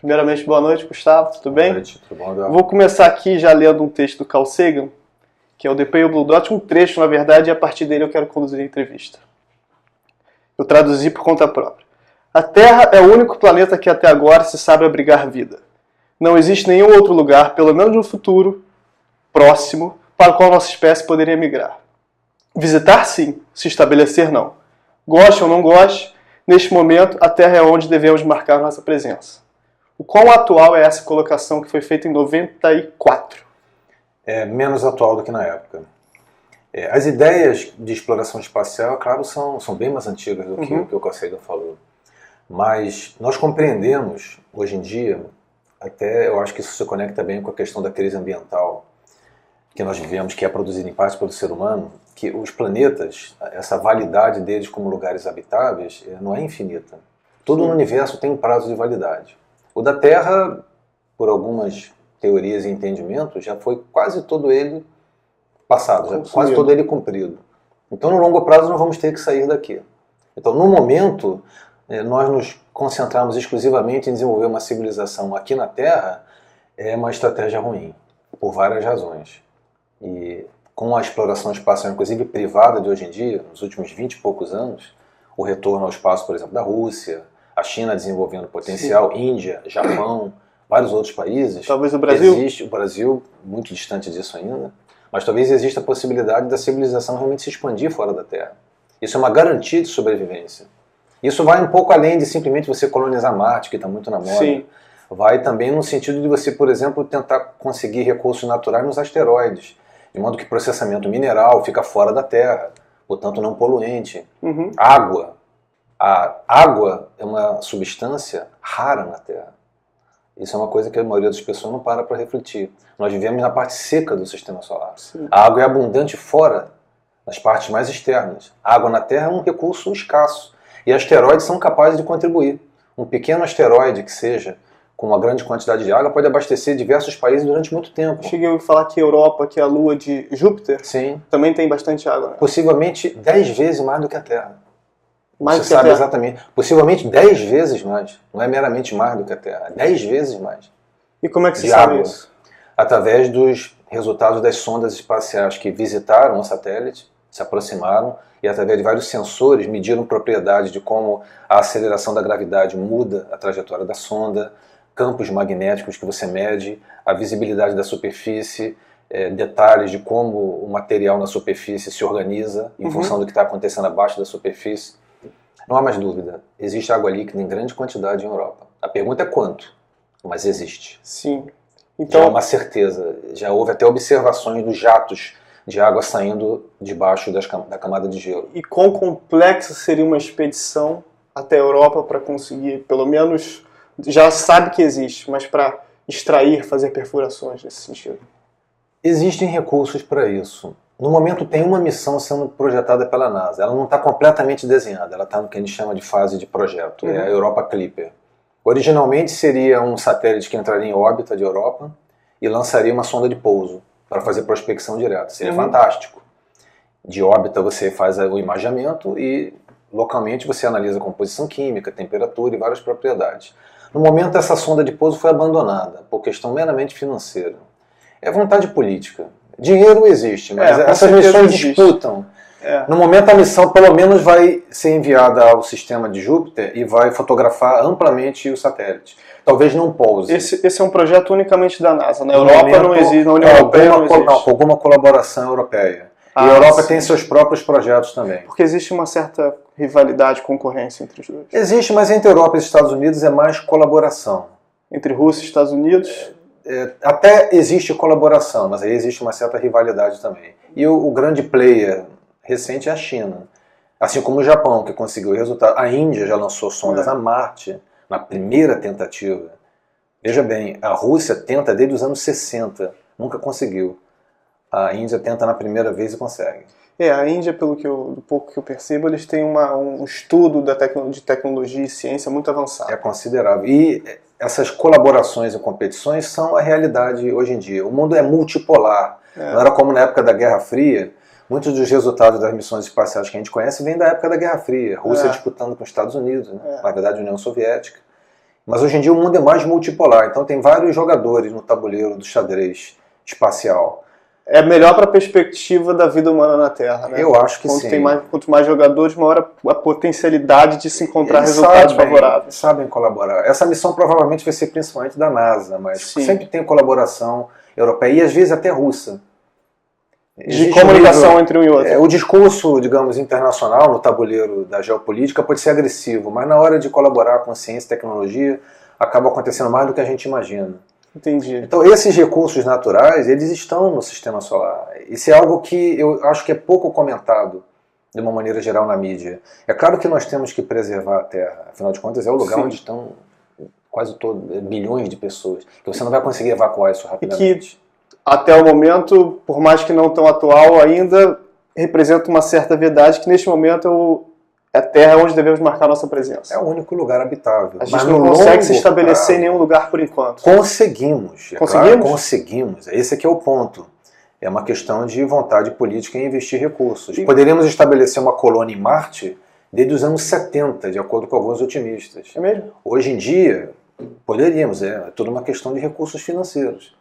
Primeiramente, boa noite, Gustavo, tudo bem? Boa noite, tudo bom, Eduardo? Vou começar aqui já lendo um texto do Carl Sagan, que é o The Pale Blue Dot, um trecho, na verdade, e a partir dele eu quero conduzir a entrevista. Eu traduzi por conta própria. A Terra é o único planeta que até agora se sabe abrigar vida. Não existe nenhum outro lugar, pelo menos no futuro próximo, para o qual nossa espécie poderia migrar. Visitar, sim. Se estabelecer, não. Goste ou não goste, neste momento, a Terra é onde devemos marcar nossa presença. O quão atual é essa colocação que foi feita em 94? É menos atual do que na época. As ideias de exploração espacial, claro, são bem mais antigas do que o que o Carl Sagan falou. Mas nós compreendemos, hoje em dia, até eu acho que isso se conecta bem com a questão da crise ambiental que nós vivemos, que é produzida em parte pelo ser humano, que os planetas, essa validade deles como lugares habitáveis, não é infinita. Todo o universo tem um prazo de validade. O da Terra, por algumas teorias e entendimentos, já foi quase todo ele passado, quase todo ele cumprido. Então, no longo prazo, nós vamos ter que sair daqui. Então, no momento, nós nos concentrarmos exclusivamente em desenvolver uma civilização aqui na Terra é uma estratégia ruim, por várias razões. E com a exploração espacial, inclusive privada de hoje em dia, nos últimos 20 e poucos anos, o retorno ao espaço, por exemplo, da Rússia, a China desenvolvendo potencial, sim, Índia, Japão, vários outros países. Talvez o Brasil? Existe o Brasil, muito distante disso ainda, mas talvez exista a possibilidade da civilização realmente se expandir fora da Terra. Isso é uma garantia de sobrevivência. Isso vai um pouco além de simplesmente você colonizar Marte, que está muito na moda. Sim. Vai também no sentido de você, por exemplo, tentar conseguir recursos naturais nos asteroides, de modo que processamento mineral fica fora da Terra, portanto não poluente. Água. A água é uma substância rara na Terra. Isso é uma coisa que a maioria das pessoas não para refletir. Nós vivemos na parte seca do sistema solar. Sim. A água é abundante fora, nas partes mais externas. A água na Terra é um recurso escasso. E asteroides são capazes de contribuir. Um pequeno asteroide que seja, com uma grande quantidade de água, pode abastecer diversos países durante muito tempo. Cheguei a ouvir falar que a Europa, que é a lua de Júpiter, sim, também tem bastante água, né? Possivelmente 10 vezes mais do que a Terra. Mais Você sabe exatamente. Possivelmente 10 vezes mais. Não é meramente mais do que a Terra. 10 vezes mais. E como é que você sabe isso? Através dos resultados das sondas espaciais que visitaram o satélite, se aproximaram e através de vários sensores mediram propriedades de como a aceleração da gravidade muda a trajetória da sonda, campos magnéticos que você mede, a visibilidade da superfície, detalhes de como o material na superfície se organiza em função do que está acontecendo abaixo da superfície. Não há mais dúvida, existe água líquida em grande quantidade em Europa. A pergunta é quanto, mas existe. Sim. Então, já é uma certeza, já houve até observações dos jatos de água saindo debaixo da camada de gelo. E quão complexa seria uma expedição até a Europa para conseguir, pelo menos, já sabe que existe, mas para extrair, fazer perfurações nesse sentido? Existem recursos para isso. No momento tem uma missão sendo projetada pela NASA. Ela não está completamente desenhada, ela está no que a gente chama de fase de projeto, é a Europa Clipper. Originalmente seria um satélite que entraria em órbita de Europa e lançaria uma sonda de pouso para fazer prospecção direta. Seria fantástico. De órbita você faz o imageamento e localmente você analisa a composição química, temperatura e várias propriedades. No momento essa sonda de pouso foi abandonada por questão meramente financeira. É vontade política. Dinheiro existe, mas essas missões disputam. No momento a missão pelo menos vai ser enviada ao sistema de Júpiter e vai fotografar amplamente o satélite. Talvez não pouse. Esse é um projeto unicamente da NASA. Na Europa não existe, na União Europeia não existe. Não, com alguma colaboração europeia. E a Europa tem seus próprios projetos também. Porque existe uma certa rivalidade, concorrência entre os dois. Existe, mas entre Europa e Estados Unidos é mais colaboração. Entre Rússia e Estados Unidos? Até existe colaboração, mas aí existe uma certa rivalidade também. E o grande player recente é a China. Assim como o Japão, que conseguiu o resultado. A Índia já lançou sondas a Marte na primeira tentativa. Veja bem, a Rússia tenta desde os anos 60, nunca conseguiu. A Índia tenta na primeira vez e consegue. A Índia, do pouco que eu percebo, eles têm um estudo de tecnologia e ciência muito avançado. É considerável. E essas colaborações e competições são a realidade hoje em dia. O mundo é multipolar. Não era como na época da Guerra Fria. Muitos dos resultados das missões espaciais que a gente conhece vêm da época da Guerra Fria. Rússia disputando com os Estados Unidos, né? Na verdade, a União Soviética. Mas hoje em dia o mundo é mais multipolar, então tem vários jogadores no tabuleiro do xadrez espacial. É melhor para a perspectiva da vida humana na Terra, né? Eu acho que sim. Quanto mais jogadores, maior a potencialidade de se encontrar resultados favoráveis. Sabem colaborar. Essa missão provavelmente vai ser principalmente da NASA, mas sim, sempre tem colaboração europeia e às vezes até russa. De comunicação entre um e outro. O discurso, digamos, internacional no tabuleiro da geopolítica pode ser agressivo, mas na hora de colaborar com ciência e tecnologia acaba acontecendo mais do que a gente imagina. Entendi. Então esses recursos naturais, eles estão no sistema solar. Isso é algo que eu acho que é pouco comentado de uma maneira geral na mídia. É claro que nós temos que preservar a Terra, afinal de contas é o lugar onde estão quase bilhões de pessoas, que você não vai conseguir evacuar isso rapidamente. E que até o momento, por mais que não tão atual ainda, representa uma certa verdade que neste momento a Terra é onde devemos marcar nossa presença. É o único lugar habitável. A gente não consegue se estabelecer em nenhum lugar por enquanto. Conseguimos. Conseguimos? Claro, conseguimos. Esse aqui é o ponto. É uma questão de vontade política em investir recursos. Poderíamos estabelecer uma colônia em Marte desde os anos 70, de acordo com alguns otimistas. É mesmo? Hoje em dia, poderíamos. É toda uma questão de recursos financeiros.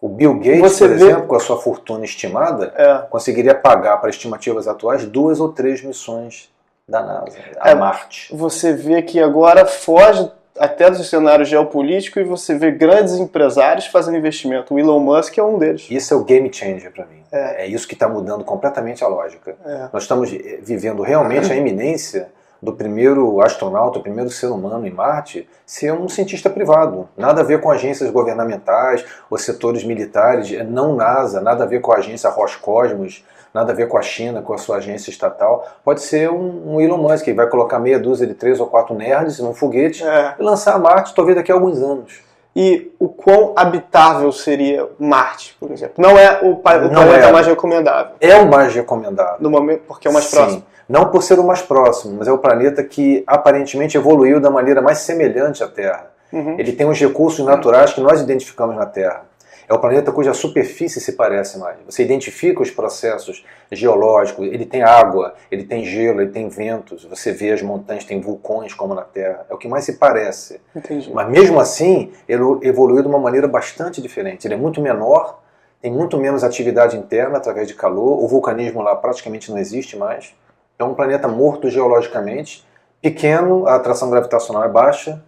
O Bill Gates, por exemplo, com a sua fortuna estimada, conseguiria pagar para estimativas atuais 2 ou 3 missões da NASA a Marte. Você vê que agora foge até do cenário geopolítico e você vê grandes empresários fazendo investimento. O Elon Musk é um deles. Isso é o game changer para mim. É isso que está mudando completamente a lógica. Nós estamos vivendo realmente a iminência do primeiro astronauta, o primeiro ser humano em Marte, ser um cientista privado. Nada a ver com agências governamentais ou setores militares, não NASA, nada a ver com a agência Roscosmos, nada a ver com a China, com a sua agência estatal. Pode ser um Elon Musk, que vai colocar meia dúzia de 3 ou 4 nerds num foguete e lançar a Marte, talvez daqui a alguns anos. E o quão habitável seria Marte, por exemplo? Não é o planeta mais recomendável. É o mais recomendável. No momento, porque é o mais próximo. Não por ser o mais próximo, mas é o planeta que aparentemente evoluiu da maneira mais semelhante à Terra. Ele tem os recursos naturais que nós identificamos na Terra. É o planeta cuja superfície se parece mais. Você identifica os processos geológicos, ele tem água, ele tem gelo, ele tem ventos, você vê as montanhas, tem vulcões como na Terra. É o que mais se parece. Entendi. Mas mesmo assim, ele evoluiu de uma maneira bastante diferente. Ele é muito menor, tem muito menos atividade interna através de calor, o vulcanismo lá praticamente não existe mais. É um planeta morto geologicamente, pequeno, a atração gravitacional é baixa,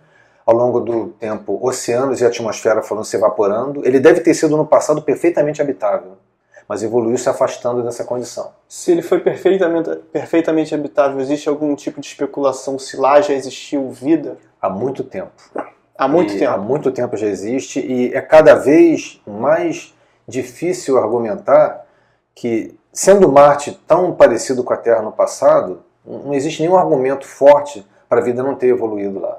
ao longo do tempo oceanos e a atmosfera foram se evaporando. Ele deve ter sido no passado perfeitamente habitável, mas evoluiu se afastando dessa condição. Se ele foi perfeitamente habitável, existe algum tipo de especulação se lá já existiu vida? Há muito tempo. Há muito tempo? Há muito tempo já existe e é cada vez mais difícil argumentar que, sendo Marte tão parecido com a Terra no passado, não existe nenhum argumento forte para a vida não ter evoluído lá.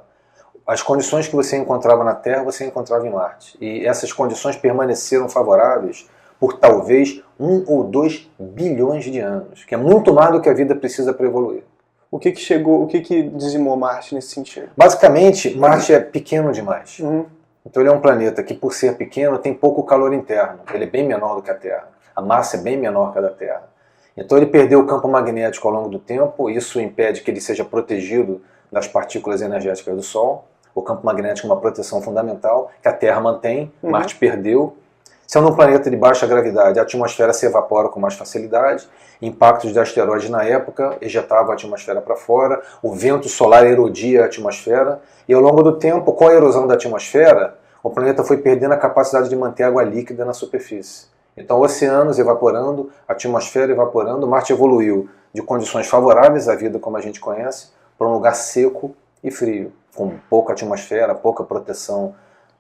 As condições que você encontrava na Terra, você encontrava em Marte. E essas condições permaneceram favoráveis por talvez 1 ou 2 bilhões de anos, que é muito mais do que a vida precisa para evoluir. O que dizimou Marte nesse sentido? Basicamente, Marte é pequeno demais. Então ele é um planeta que, por ser pequeno, tem pouco calor interno. Ele é bem menor do que a Terra. A massa é bem menor que a da Terra. Então ele perdeu o campo magnético ao longo do tempo, e isso impede que ele seja protegido das partículas energéticas do Sol. O campo magnético é uma proteção fundamental que a Terra mantém, Marte perdeu. Sendo um planeta de baixa gravidade, a atmosfera se evapora com mais facilidade, impactos de asteroides na época ejetavam a atmosfera para fora, o vento solar erodia a atmosfera, e ao longo do tempo, com a erosão da atmosfera, o planeta foi perdendo a capacidade de manter água líquida na superfície. Então, oceanos evaporando, atmosfera evaporando, Marte evoluiu de condições favoráveis à vida como a gente conhece, para um lugar seco e frio, com pouca atmosfera, pouca proteção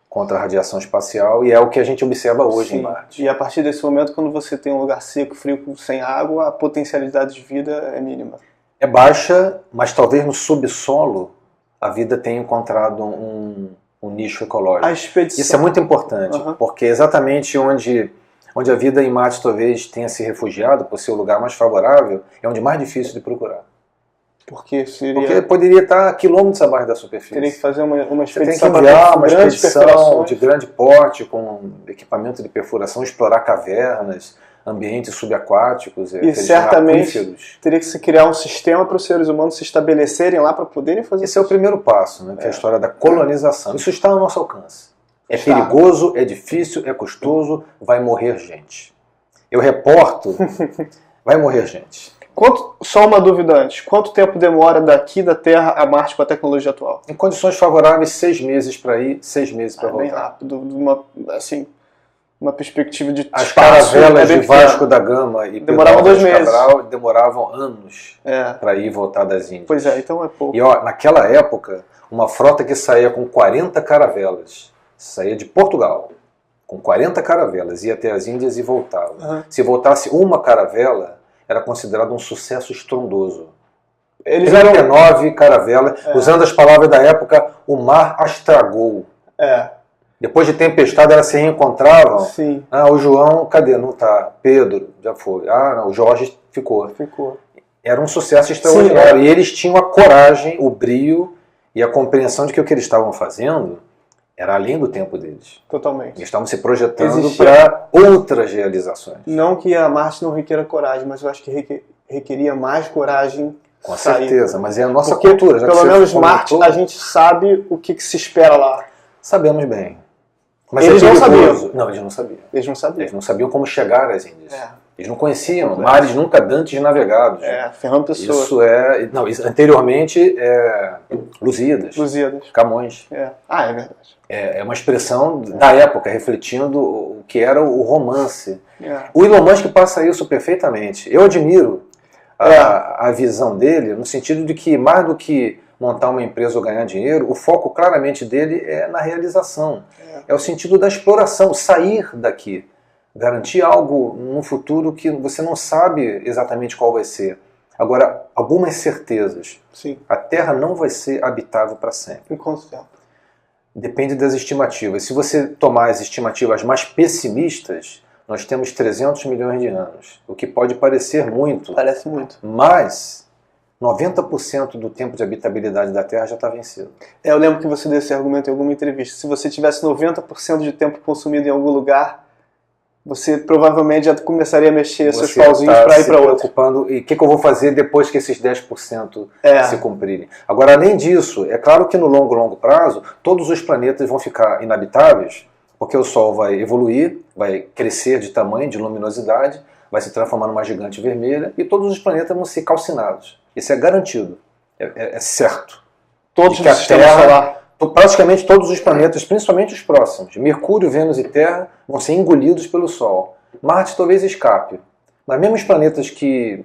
contra a radiação espacial, e é o que a gente observa hoje em Marte. E a partir desse momento, quando você tem um lugar seco, frio, sem água, a potencialidade de vida é mínima. É baixa, mas talvez no subsolo a vida tenha encontrado um nicho ecológico. A expedição... Isso é muito importante, porque exatamente onde a vida em Marte talvez tenha se refugiado por ser o lugar mais favorável, é onde mais difícil de procurar. Porque poderia estar a quilômetros abaixo da superfície. Teria que fazer uma expedição. Você tem que enviar uma expedição de grande porte, com equipamento de perfuração, explorar cavernas, ambientes subaquáticos, E certamente teria que se criar um sistema para os seres humanos se estabelecerem lá para poderem fazer isso. Esse é o primeiro passo, né? Que é a história da colonização. Isso está ao nosso alcance. É perigoso, é difícil, é custoso, vai morrer gente. Eu reporto, vai morrer gente. Só uma dúvida antes. Quanto tempo demora daqui da Terra a Marte com a tecnologia atual? Em condições favoráveis, 6 meses para ir, 6 meses para voltar. Bem rápido. Uma perspectiva de As espaço, caravelas de Vasco da Gama e demoravam 2 meses. Cabral demoravam anos para ir e voltar das Índias. Pois é, então é pouco. E naquela época, uma frota que saía com 40 caravelas, saía de Portugal, com 40 caravelas, ia até as Índias e voltava. Uhum. Se voltasse uma caravela, era considerado um sucesso estrondoso. Eles 39 caravelas, usando as palavras da época, o mar as tragou. Depois de tempestade, elas se reencontravam. Sim. O João, cadê? Não tá. Pedro, já foi. Não, o Jorge ficou. Era um sucesso extraordinário. Sim, E eles tinham a coragem, o brio e a compreensão de que o que eles estavam fazendo era além do tempo deles. Totalmente. Eles estavam se projetando para outras realizações. Não que a Marte não requeira coragem, mas eu acho que requeria mais coragem. Com certeza, mas é a nossa cultura. Já pelo menos Marte, a gente sabe o que se espera lá. Sabemos bem. Mas eles não sabiam. Não, eles não sabiam. Eles não sabiam como chegar às Índias. Eles não conheciam mares nunca dantes navegados. Fernando Pessoa. Anteriormente, Lusíadas. Camões. É verdade. É uma expressão da época, refletindo o que era o romance. O Elon Musk passa isso perfeitamente. Eu admiro a visão dele, no sentido de que, mais do que montar uma empresa ou ganhar dinheiro, o foco claramente dele é na realização. É o sentido da exploração, sair daqui. Garantir algo no futuro que você não sabe exatamente qual vai ser. Agora, algumas certezas. Sim. A Terra não vai ser habitável para sempre. Em quanto tempo? Depende das estimativas. Se você tomar as estimativas mais pessimistas, nós temos 300 milhões de anos. O que pode parecer muito. Parece muito. Mas 90% do tempo de habitabilidade da Terra já está vencido. Eu lembro que você deu esse argumento em alguma entrevista. Se você tivesse 90% de tempo consumido em algum lugar, você provavelmente já começaria a mexer seus pauzinhos para ir para outro. Preocupando, e o que eu vou fazer depois que esses 10% se cumprirem? Agora, além disso, é claro que no longo prazo, todos os planetas vão ficar inabitáveis, porque o Sol vai evoluir, vai crescer de tamanho, de luminosidade, vai se transformar numa gigante vermelha, e todos os planetas vão ser calcinados. Isso é garantido, é certo. Todos os sistemas solares. Praticamente todos os planetas, principalmente os próximos, Mercúrio, Vênus e Terra, vão ser engolidos pelo Sol. Marte talvez escape, mas mesmo os planetas que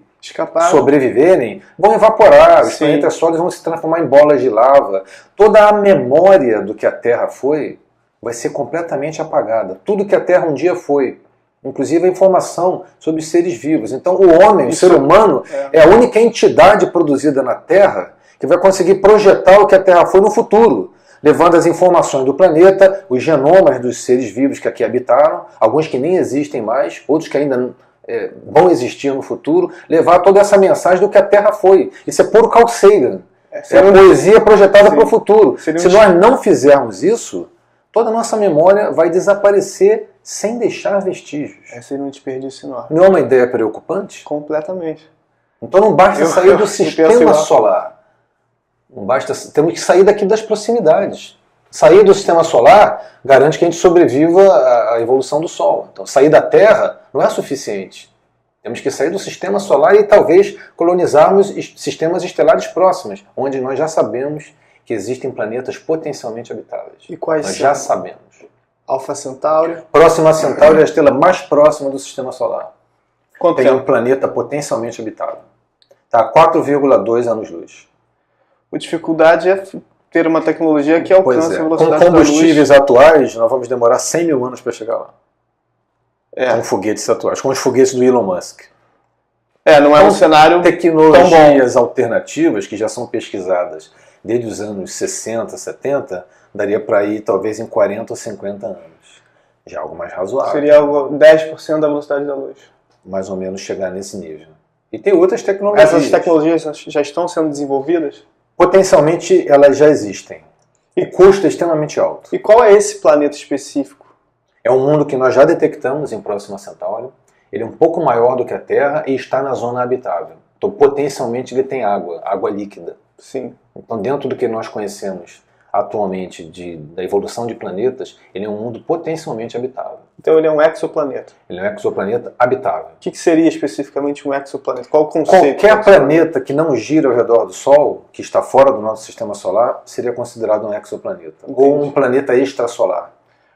sobreviverem vão evaporar, os planetas sólidos vão se transformar em bolas de lava. Toda a memória do que a Terra foi vai ser completamente apagada. Tudo que a Terra um dia foi, inclusive a informação sobre os seres vivos. Então o homem, o ser humano, é a única entidade produzida na Terra que vai conseguir projetar o que a Terra foi no futuro, levando as informações do planeta, os genomas dos seres vivos que aqui habitaram, alguns que nem existem mais, outros que ainda vão existir no futuro, levar toda essa mensagem do que a Terra foi. Isso é puro Carl Sagan. É a poesia projetada para o futuro. Se nós não fizermos isso, toda a nossa memória vai desaparecer sem deixar vestígios. Seria um desperdício enorme. Não é uma ideia preocupante? Completamente. Então não basta sair do sistema solar. Não basta, temos que sair daqui das proximidades. Sair do sistema solar garante que a gente sobreviva à evolução do Sol. Então sair da Terra não é suficiente. Temos que sair do sistema solar e talvez colonizarmos sistemas estelares próximos, onde nós já sabemos que existem planetas potencialmente habitáveis. E quais nós já sabemos. Alfa Centauri. Próxima Centauri é a estrela mais próxima do sistema solar. Quanto tem um planeta potencialmente habitável. Está a 4,2 anos-luz. A dificuldade é ter uma tecnologia que alcance a velocidade da luz. Com combustíveis atuais, nós vamos demorar 100 mil anos para chegar lá. Com foguetes atuais, com os foguetes do Elon Musk. Não é um cenário tecnologias alternativas que já são pesquisadas desde os anos 60, 70, daria para ir talvez em 40 ou 50 anos. Já algo mais razoável. Seria algo 10% da velocidade da luz. Mais ou menos chegar nesse nível. E tem outras tecnologias. Essas tecnologias já estão sendo desenvolvidas? Potencialmente elas já existem. O custo é extremamente alto. E qual é esse planeta específico? É um mundo que nós já detectamos em Próxima Centauri. Ele é um pouco maior do que a Terra e está na zona habitável. Então, potencialmente, ele tem água líquida. Sim. Então, dentro do que nós conhecemos atualmente da evolução de planetas, ele é um mundo potencialmente habitável. Então ele é um exoplaneta. Ele é um exoplaneta habitável. O que seria especificamente um exoplaneta? Qual o conceito? Qualquer planeta que não gira ao redor do Sol, que está fora do nosso sistema solar, seria considerado um exoplaneta. Entendi. Ou um planeta extrasolar.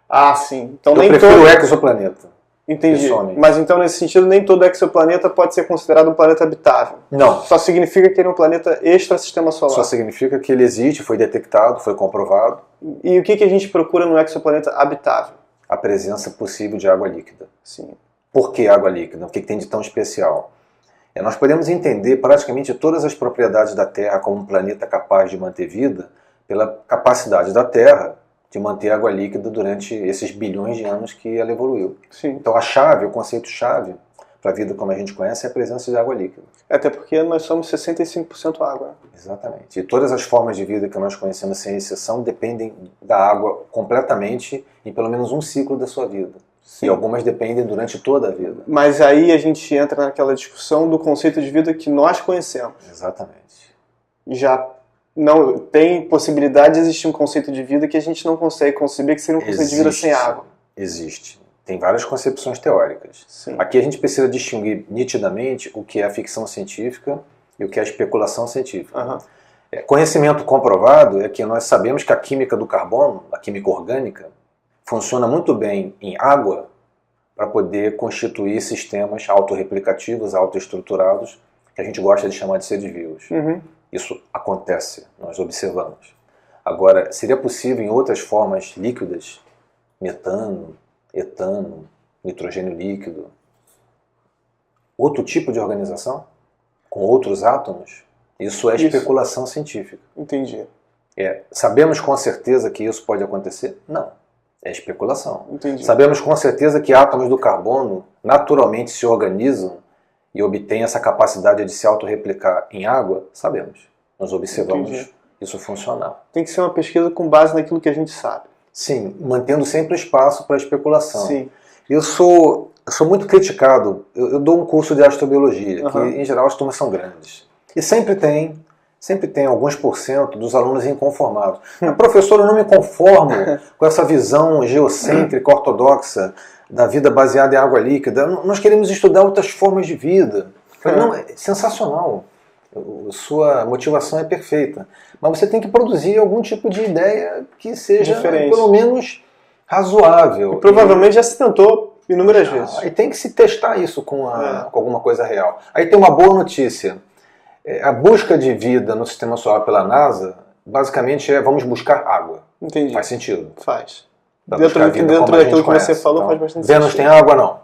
Ah, sim. Então Eu nem prefiro todo... o exoplaneta. Entendi. Pessoalmente. Mas então, nesse sentido, nem todo exoplaneta pode ser considerado um planeta habitável. Não. Só significa que ele é um planeta extra-sistema solar. Só significa que ele existe, foi detectado, foi comprovado. E o que a gente procura no exoplaneta habitável? A presença possível de água líquida. Sim. Por que água líquida? O que tem de tão especial? Nós podemos entender praticamente todas as propriedades da Terra como um planeta capaz de manter vida pela capacidade da Terra de manter água líquida durante esses bilhões de anos que ela evoluiu. Sim. Então a chave, o conceito-chave para a vida como a gente conhece é a presença de água líquida. Até porque nós somos 65% água. Exatamente. E todas as formas de vida que nós conhecemos sem exceção dependem da água completamente em pelo menos um ciclo da sua vida. Sim. E algumas dependem durante toda a vida. Mas aí a gente entra naquela discussão do conceito de vida que nós conhecemos. Exatamente. Já não tem possibilidade de existir um conceito de vida que a gente não consegue conceber, que seria um conceito de vida sem água. Existe. Tem várias concepções teóricas. Sim. Aqui a gente precisa distinguir nitidamente o que é a ficção científica e o que é a especulação científica. Uhum. Conhecimento comprovado é que nós sabemos que a química do carbono, a química orgânica, funciona muito bem em água para poder constituir sistemas autorreplicativos, autoestruturados, que a gente gosta de chamar de seres vivos. Uhum. Isso acontece, nós observamos. Agora, seria possível em outras formas líquidas, metano, etano, nitrogênio líquido, outro tipo de organização, com outros átomos? Isso é especulação científica. Entendi. Sabemos com certeza que isso pode acontecer? Não. É especulação. Entendi. Sabemos com certeza que átomos do carbono naturalmente se organizam e obtêm essa capacidade de se autorreplicar em água? Sabemos. Nós observamos isso funcionar. Tem que ser uma pesquisa com base naquilo que a gente sabe. Sim, mantendo sempre espaço para especulação. Sim. Eu sou muito criticado. Eu dou um curso de astrobiologia, que em geral as turmas são grandes. E sempre tem alguns % dos alunos inconformados. Professor, eu não me conformo com essa visão geocêntrica, ortodoxa, da vida baseada em água líquida. Nós queremos estudar outras formas de vida. Não, é sensacional. Sua motivação é perfeita. Mas você tem que produzir algum tipo de ideia que seja diferente, pelo menos razoável. E provavelmente já se tentou inúmeras vezes. E tem que se testar isso com alguma coisa real. Aí tem uma boa notícia. A busca de vida no sistema solar pela NASA, basicamente vamos buscar água. Entendi. Faz sentido? Faz. Dentro daquilo que você falou, faz bastante sentido. Vênus tem água? Não.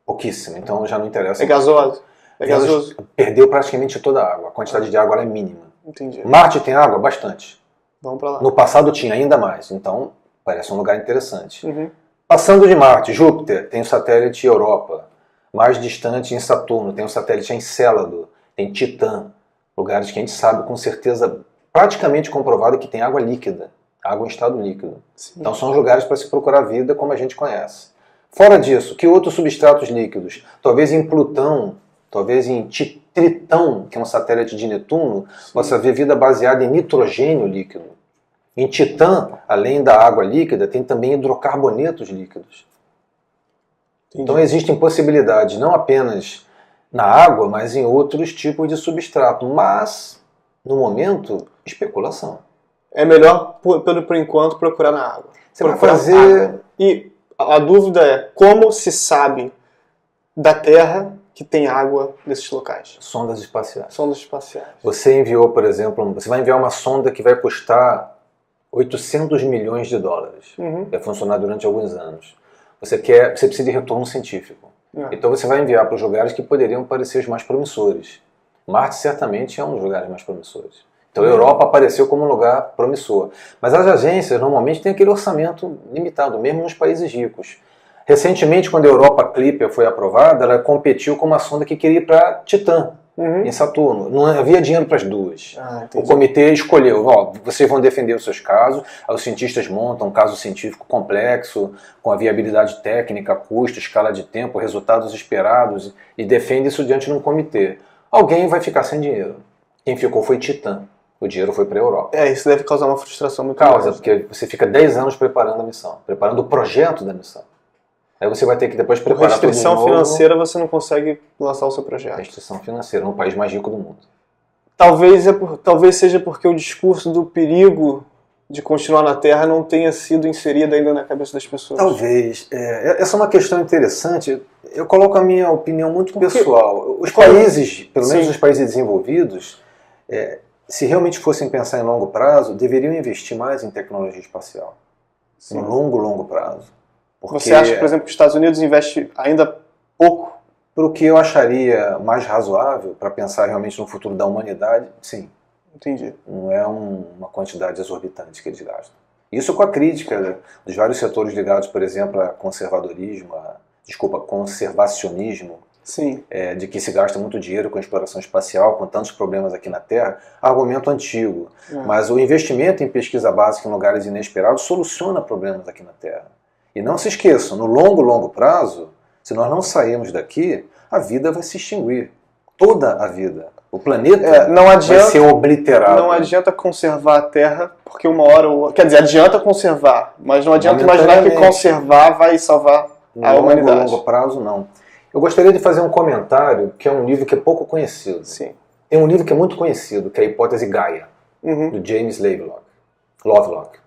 Pouquíssima, então já não interessa. É gasoso? É gasoso. Perdeu praticamente toda a água. A quantidade de água é mínima. Entendi. Marte tem água? Bastante. Vamos pra lá. No passado tinha ainda mais, então parece um lugar interessante. Uhum. Passando de Marte, Júpiter tem o satélite Europa. Mais distante em Saturno tem o satélite Encélado. Tem Titã, lugares que a gente sabe com certeza praticamente comprovado que tem água líquida, água em estado líquido. Sim. Então são os lugares para se procurar vida como a gente conhece. Fora disso, que outros substratos líquidos? Talvez em Plutão, talvez em Tritão, que é um satélite de Netuno, você vê vida baseada em nitrogênio líquido. Em Titã, além da água líquida, tem também hidrocarbonetos líquidos. Entendi. Então existem possibilidades não apenas na água, mas em outros tipos de substrato. Mas, no momento, especulação. É melhor, por enquanto, procurar na água. Você vai fazer... Água. E a dúvida é, como se sabe da Terra que tem água nesses locais? Sondas espaciais. Sondas espaciais. Você enviou, por exemplo, você vai enviar uma sonda que vai custar 800 milhões de dólares. Vai funcionar durante alguns anos. Você precisa de retorno científico. Então você vai enviar para os lugares que poderiam parecer os mais promissores. Marte certamente é um dos lugares mais promissores. Então a Europa apareceu como um lugar promissor. Mas as agências normalmente têm aquele orçamento limitado, mesmo nos países ricos. Recentemente, quando a Europa Clipper foi aprovada, ela competiu com uma sonda que queria ir para Titã. em Saturno. Não havia dinheiro para as duas. Entendi. O comitê escolheu, vocês vão defender os seus casos, aí os cientistas montam um caso científico complexo, com a viabilidade técnica, custo, escala de tempo, resultados esperados, e defende isso diante de um comitê. Alguém vai ficar sem dinheiro. Quem ficou foi Titã. O dinheiro foi para a Europa. Isso deve causar uma frustração muito grande. Porque você fica 10 anos preparando a missão, preparando o projeto da missão. Aí você vai ter que depois preparar tudo de novo. Restrição financeira, você não consegue lançar o seu projeto. Restrição financeira, no país mais rico do mundo. Talvez seja porque o discurso do perigo de continuar na Terra não tenha sido inserido ainda na cabeça das pessoas. Talvez. Essa é uma questão interessante. Eu coloco a minha opinião muito pessoal. Os países, pelo menos os países desenvolvidos, se realmente fossem pensar em longo prazo, deveriam investir mais em tecnologia espacial. Sim. No longo prazo. Porque você acha, por exemplo, que os Estados Unidos investe ainda pouco? Para o que eu acharia mais razoável para pensar realmente no futuro da humanidade, sim. Entendi. Não é uma quantidade exorbitante que eles gastam. Isso com a crítica dos vários setores ligados, por exemplo, a conservacionismo, sim. De que se gasta muito dinheiro com a exploração espacial, com tantos problemas aqui na Terra, argumento antigo. Mas o investimento em pesquisa básica em lugares inesperados soluciona problemas aqui na Terra. E não se esqueçam, no longo prazo, se nós não sairmos daqui, a vida vai se extinguir. Toda a vida. O planeta vai ser obliterado. Não adianta conservar a Terra, porque uma hora... Quer dizer, adianta conservar, mas não adianta imaginar que conservar vai salvar a humanidade. No longo prazo, não. Eu gostaria de fazer um comentário, que é um livro que é pouco conhecido. Sim. Tem um livro que é muito conhecido, que é a Hipótese Gaia, do James Lovelock,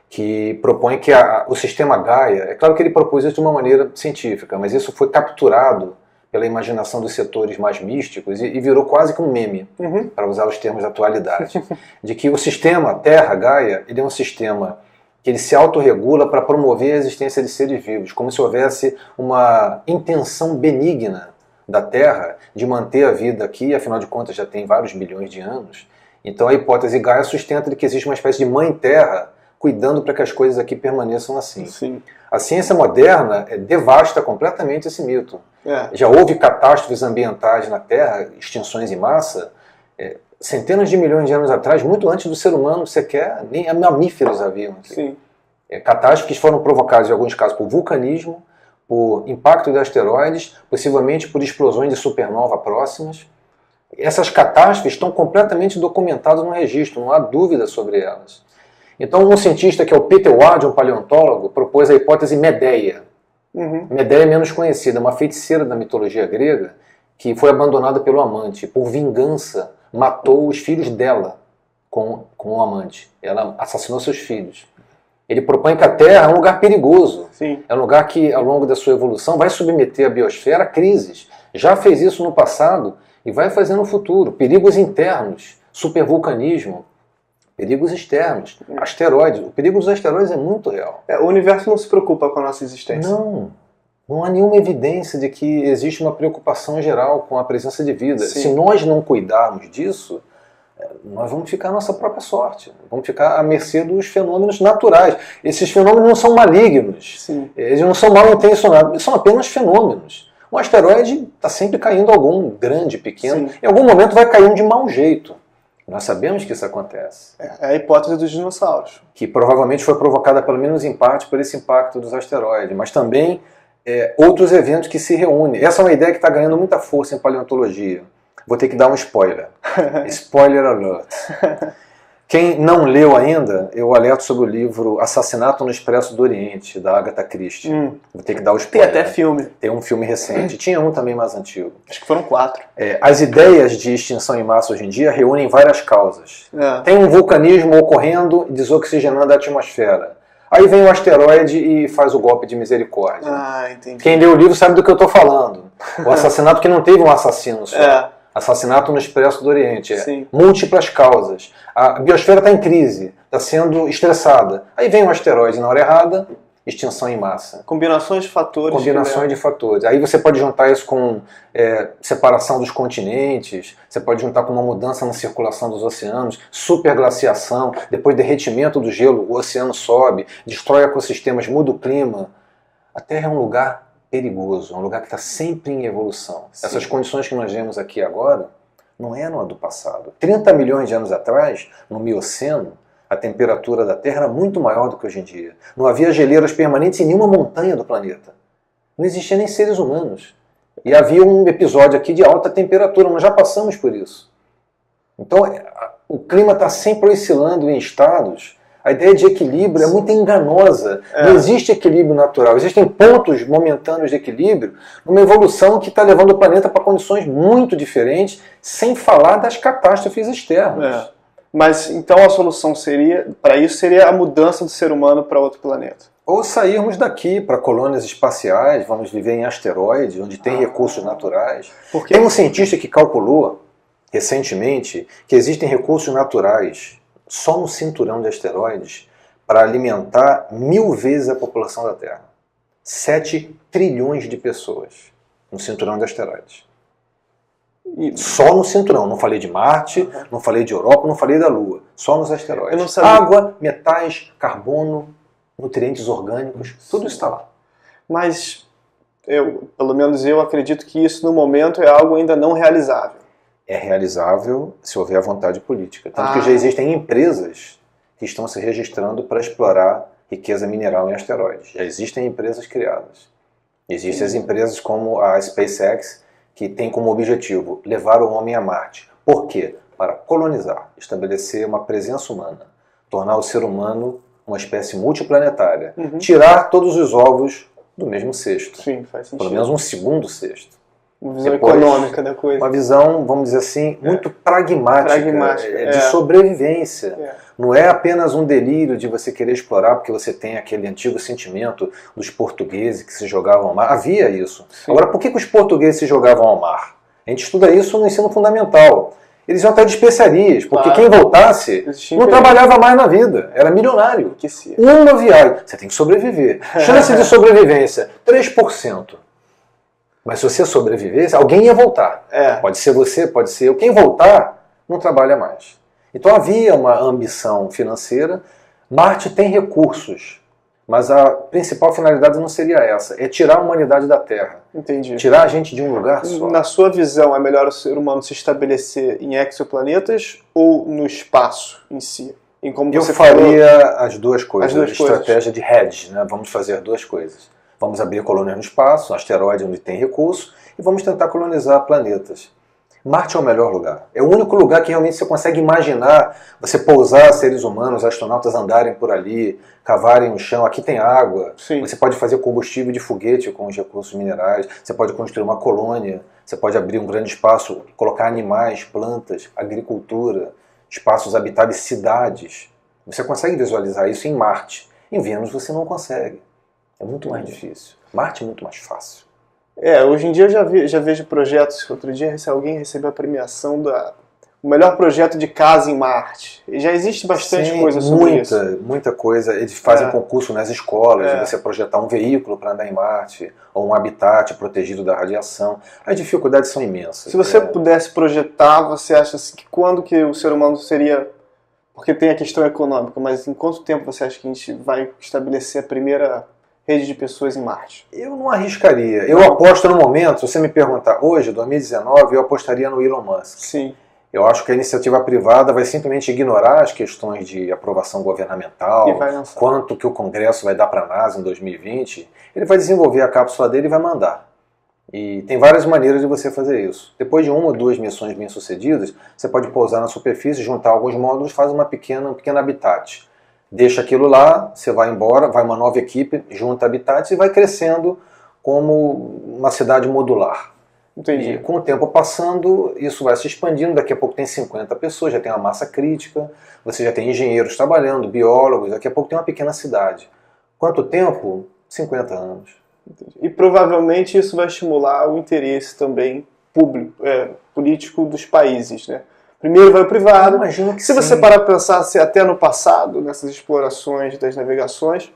que propõe que o sistema Gaia... É claro que ele propôs isso de uma maneira científica, mas isso foi capturado pela imaginação dos setores mais místicos e virou quase que um meme, para usar os termos da atualidade, de que o sistema Terra, Gaia, ele é um sistema que ele se autorregula para promover a existência de seres vivos, como se houvesse uma intenção benigna da Terra de manter a vida aqui, afinal de contas já tem vários bilhões de anos. Então a hipótese Gaia sustenta de que existe uma espécie de mãe Terra cuidando para que as coisas aqui permaneçam assim. Sim. A ciência moderna devasta completamente esse mito. Já houve catástrofes ambientais na Terra, extinções em massa, centenas de milhões de anos atrás, muito antes do ser humano sequer, nem mamíferos haviam aqui. Sim. Catástrofes que foram provocadas, em alguns casos, por vulcanismo, por impacto de asteroides, possivelmente por explosões de supernova próximas. Essas catástrofes estão completamente documentadas no registro, não há dúvida sobre elas. Então, um cientista que é o Peter Ward, um paleontólogo, propôs a hipótese Medeia. Medeia é menos conhecida, uma feiticeira da mitologia grega que foi abandonada pelo amante. Por vingança, matou os filhos dela com o amante. Ela assassinou seus filhos. Ele propõe que a Terra é um lugar perigoso. Sim. É um lugar que, ao longo da sua evolução, vai submeter a biosfera a crises. Já fez isso no passado e vai fazer no futuro. Perigos internos, supervulcanismo, perigos externos, asteroides. O perigo dos asteroides é muito real. O universo não se preocupa com a nossa existência. Não há nenhuma evidência de que existe uma preocupação geral com a presença de vida. Sim. Se nós não cuidarmos disso, nós vamos ficar à nossa própria sorte. Vamos ficar à mercê dos fenômenos naturais. Esses fenômenos não são malignos. Sim. Eles não são mal intencionados. Eles são apenas fenômenos. Um asteroide está sempre caindo algum, grande, pequeno. Sim. Em algum momento vai cair um de mau jeito. Nós sabemos que isso acontece. É a hipótese dos dinossauros. Que provavelmente foi provocada, pelo menos em parte, por esse impacto dos asteroides. Mas também outros eventos que se reúnem. Essa é uma ideia que está ganhando muita força em paleontologia. Vou ter que dar um spoiler. Spoiler alert. Quem não leu ainda, eu alerto sobre o livro Assassinato no Expresso do Oriente, da Agatha Christie. Vou ter que dar o spoiler. Tem até filme. Tem um filme recente. Tinha um também mais antigo. Acho que foram 4. As ideias de extinção em massa hoje em dia reúnem várias causas. Tem um vulcanismo ocorrendo e desoxigenando a atmosfera. Aí vem o asteroide e faz o golpe de misericórdia. Entendi. Quem leu o livro sabe do que eu estou falando. O assassinato que não teve um assassino só. Assassinato no Expresso do Oriente. Múltiplas causas. A biosfera está em crise, está sendo estressada. Aí vem um asteroide na hora errada, extinção em massa. Combinações de fatores. Combinações de fatores. Aí você pode juntar isso com separação dos continentes, você pode juntar com uma mudança na circulação dos oceanos, superglaciação, depois derretimento do gelo, o oceano sobe, destrói ecossistemas, muda o clima. A Terra é um lugar perigoso, é um lugar que está sempre em evolução. Sim. Essas condições que nós vemos aqui agora não eram a do passado. 30 milhões de anos atrás, no Mioceno, a temperatura da Terra era muito maior do que hoje em dia. Não havia geleiras permanentes em nenhuma montanha do planeta. Não existia nem seres humanos. E havia um episódio aqui de alta temperatura, nós já passamos por isso. Então, o clima está sempre oscilando em estados. A ideia de equilíbrio é muito enganosa. Não existe equilíbrio natural. Existem pontos momentâneos de equilíbrio numa evolução que está levando o planeta para condições muito diferentes, sem falar das catástrofes externas. Mas então a solução para isso seria a mudança do ser humano para outro planeta. Ou sairmos daqui para colônias espaciais, vamos viver em asteroides, onde tem recursos naturais. Porque tem um cientista que calculou recentemente que existem recursos naturais só no cinturão de asteroides para alimentar 1000 vezes a população da Terra. 7 trilhões de pessoas no cinturão de asteroides. Só no cinturão, não falei de Marte, não falei de Europa, não falei da Lua, só nos asteroides. Eu não sabia. Água, metais, carbono, nutrientes orgânicos, tudo está lá. Mas, pelo menos eu acredito que isso no momento é algo ainda não realizável. É realizável se houver a vontade política. Tanto que já existem empresas que estão se registrando para explorar riqueza mineral em asteroides. Já existem empresas criadas. Existem as empresas como a SpaceX, que tem como objetivo levar o homem a Marte. Por quê? Para colonizar, estabelecer uma presença humana, tornar o ser humano uma espécie multiplanetária, tirar todos os ovos do mesmo cesto. Sim, faz sentido. Pelo menos um segundo cesto. Uma visão econômica da coisa. Uma visão, vamos dizer assim, muito pragmática, de sobrevivência. Não é apenas um delírio de você querer explorar porque você tem aquele antigo sentimento dos portugueses que se jogavam ao mar. Havia isso. Sim. Agora, por que os portugueses se jogavam ao mar? A gente estuda isso no ensino fundamental. Eles iam atrás de especiarias, porque quem voltasse não trabalhava mais na vida, era milionário. Uma viagem. Você tem que sobreviver. Chance de sobrevivência, 3%. Mas se você sobrevivesse, alguém ia voltar. Pode ser você, pode ser eu. Quem voltar, não trabalha mais. Então havia uma ambição financeira. Marte tem recursos, mas a principal finalidade não seria essa. É tirar a humanidade da Terra. Entendi. Tirar a gente de um lugar só. Na sua visão, é melhor o ser humano se estabelecer em exoplanetas ou no espaço em si? Em como eu você faria as duas coisas. As duas estratégia de hedge, né? Vamos fazer as duas coisas. Vamos abrir colônias no espaço, um asteroide onde tem recurso, e vamos tentar colonizar planetas. Marte é o melhor lugar. É o único lugar que realmente você consegue imaginar você pousar seres humanos, astronautas andarem por ali, cavarem o chão. Aqui tem água. Sim. Você pode fazer combustível de foguete com os recursos minerais. Você pode construir uma colônia. Você pode abrir um grande espaço, colocar animais, plantas, agricultura, espaços habitáveis, cidades. Você consegue visualizar isso em Marte. Em Vênus você não consegue. É muito mais difícil. Marte é muito mais fácil. Hoje em dia eu já vejo projetos. Outro dia alguém recebeu a premiação o melhor projeto de casa em Marte. E já existe bastante coisa sobre isso. Muita coisa. Eles fazem concurso nas escolas de você projetar um veículo para andar em Marte, ou um habitat protegido da radiação. As dificuldades são imensas. Se você pudesse projetar, você acha assim, que quando que o ser humano seria... Porque tem a questão econômica, mas em quanto tempo você acha que a gente vai estabelecer a primeira rede de pessoas em Marte? Eu não arriscaria. Eu aposto no momento, se você me perguntar hoje, 2019, eu apostaria no Elon Musk. Sim. Eu acho que a iniciativa privada vai simplesmente ignorar as questões de aprovação governamental, quanto que o Congresso vai dar para a NASA em 2020. Ele vai desenvolver a cápsula dele e vai mandar. E tem várias maneiras de você fazer isso. Depois de 1 ou 2 missões bem-sucedidas, você pode pousar na superfície, juntar alguns módulos, faz um pequeno habitat. Deixa aquilo lá, você vai embora, vai uma nova equipe, junta habitats e vai crescendo como uma cidade modular. Entendi. E com o tempo passando, isso vai se expandindo, daqui a pouco tem 50 pessoas, já tem uma massa crítica, você já tem engenheiros trabalhando, biólogos, daqui a pouco tem uma pequena cidade. Quanto tempo? 50 anos. Entendi. E provavelmente isso vai estimular o interesse também político dos países, né? Primeiro vai o privado. Imagino que se você parar para pensar, se até no passado, nessas explorações das navegações,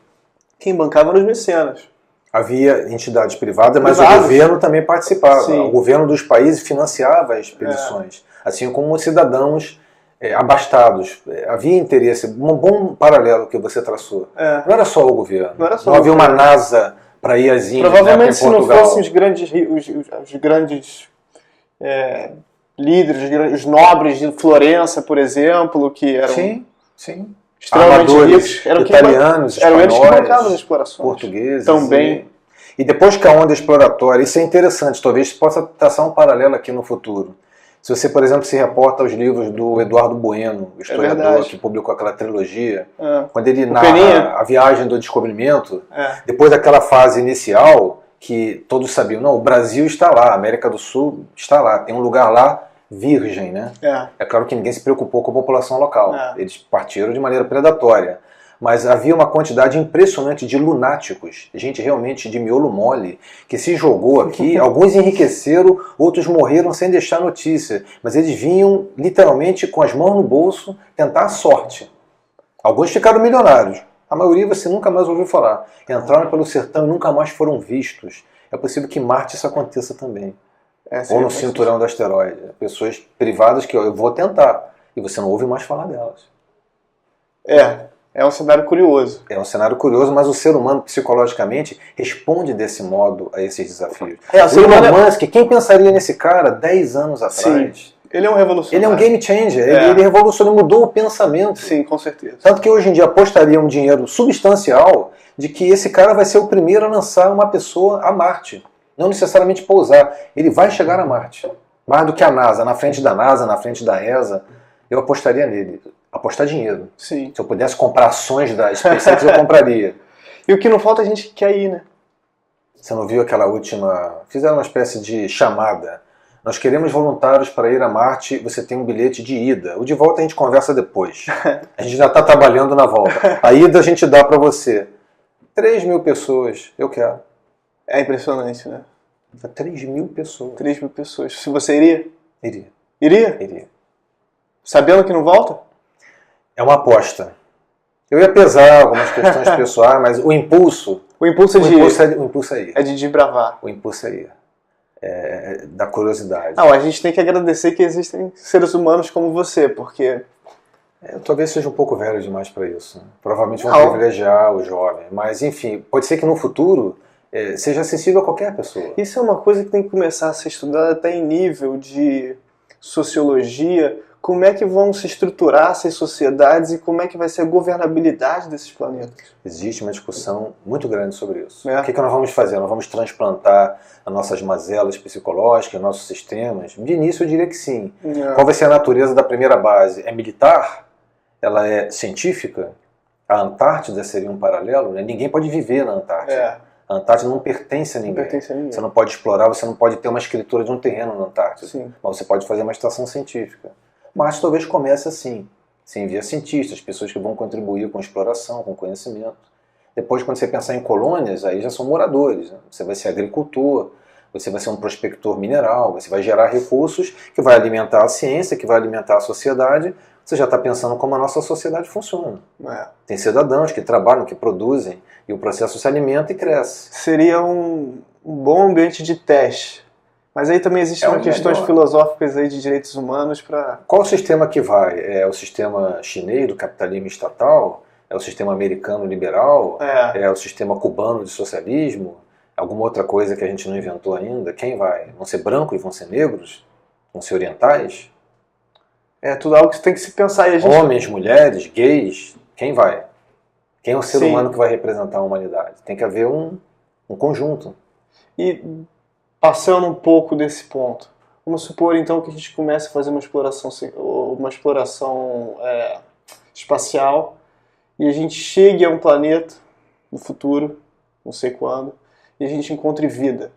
quem bancava eram os mecenas. Havia entidades privadas, mas o governo também participava. Sim. O governo dos países financiava as expedições, assim como os cidadãos abastados. Havia interesse. Um bom paralelo que você traçou. Não era só o governo. Não havia uma NASA para ir às Índias, Provavelmente, né, se não fossem os grandes líderes, os nobres de Florença, por exemplo, que eram sim. extremamente Armadores ricos, eram italianos, eram eles que espanhóis, bancavam as explorações. portugueses. Também. E depois que a onda exploratória, isso é interessante, talvez possa traçar um paralelo aqui no futuro. Se você, por exemplo, se reporta aos livros do Eduardo Bueno, o historiador que publicou aquela trilogia, quando ele narra a viagem do descobrimento, depois daquela fase inicial, que todos sabiam, não, o Brasil está lá, a América do Sul está lá, tem um lugar lá virgem, né? É claro que ninguém se preocupou com a população local, eles partiram de maneira predatória. Mas havia uma quantidade impressionante de lunáticos, gente realmente de miolo mole, que se jogou aqui, alguns enriqueceram, outros morreram sem deixar notícia, mas eles vinham literalmente com as mãos no bolso tentar a sorte. Alguns ficaram milionários, a maioria você nunca mais ouviu falar. Entraram pelo sertão e nunca mais foram vistos. É possível que em Marte isso aconteça também. Ou no cinturão do asteroide. Pessoas privadas que eu vou tentar, e você não ouve mais falar delas. É um cenário curioso. É um cenário curioso, mas o ser humano, psicologicamente, responde desse modo a esses desafios. O Elon Musk, quem pensaria nesse cara 10 anos atrás? Sim, ele é um revolucionário. Ele é um game changer, ele revolucionou, mudou o pensamento. Sim, com certeza. Tanto que hoje em dia apostaria um dinheiro substancial de que esse cara vai ser o primeiro a lançar uma pessoa a Marte. Não necessariamente pousar, ele vai chegar a Marte. Mais do que a NASA, na frente da NASA, na frente da ESA, eu apostaria nele. Apostar dinheiro. Sim. Se eu pudesse comprar ações da SpaceX, eu compraria. E o que não falta é gente que quer ir, né? Você não viu aquela última... Fizeram uma espécie de chamada. Nós queremos voluntários para ir a Marte, você tem um bilhete de ida. O de volta a gente conversa depois. A gente já está trabalhando na volta. A ida a gente dá para você. 3.000 pessoas, eu quero. É impressionante, né? 3.000 pessoas. 3.000 pessoas. Se você iria? Iria. Iria? Iria. Sabendo que não volta? É uma aposta. Eu ia pesar algumas questões pessoais, mas o impulso... O impulso é ir. É de desbravar. O impulso é ir. É da curiosidade. Não, a gente tem que agradecer que existem seres humanos como você, porque... Eu talvez seja um pouco velho demais para isso. Né? Provavelmente vão privilegiar o jovem. Mas, enfim, pode ser que no futuro seja acessível a qualquer pessoa. Isso é uma coisa que tem que começar a ser estudada até em nível de sociologia. Como é que vão se estruturar essas sociedades e como é que vai ser a governabilidade desses planetas? Existe uma discussão muito grande sobre isso. O que nós vamos fazer? Nós vamos transplantar as nossas mazelas psicológicas, nossos sistemas? De início eu diria que sim. Qual vai ser a natureza da primeira base? É militar? Ela é científica? A Antártida seria um paralelo? Né? Ninguém pode viver na Antártida. A Antártida não pertence a ninguém. Você não pode explorar, você não pode ter uma escritura de um terreno na Antártida. Sim. Mas você pode fazer uma estação científica. Mas talvez comece assim. Você envia cientistas, pessoas que vão contribuir com exploração, com conhecimento. Depois, quando você pensar em colônias, aí já são moradores. Né? Você vai ser agricultor, você vai ser um prospector mineral, você vai gerar recursos que vai alimentar a ciência, que vai alimentar a sociedade. Você já está pensando como a nossa sociedade funciona. Tem cidadãos que trabalham, que produzem, e o processo se alimenta e cresce. Seria um bom ambiente de teste. Mas aí também existem questões filosóficas aí de direitos humanos para... Qual o sistema que vai? É o sistema chinês do capitalismo estatal? É o sistema americano liberal? É o sistema cubano de socialismo? Alguma outra coisa que a gente não inventou ainda? Quem vai? Vão ser brancos? Vão ser negros? Vão ser orientais? É tudo algo que tem que se pensar. E a gente... Homens, mulheres, gays? Quem vai? Quem é o ser humano que vai representar a humanidade? Tem que haver um conjunto. E... passando um pouco desse ponto, vamos supor então que a gente comece a fazer uma exploração espacial e a gente chegue a um planeta no futuro, não sei quando, e a gente encontre vida.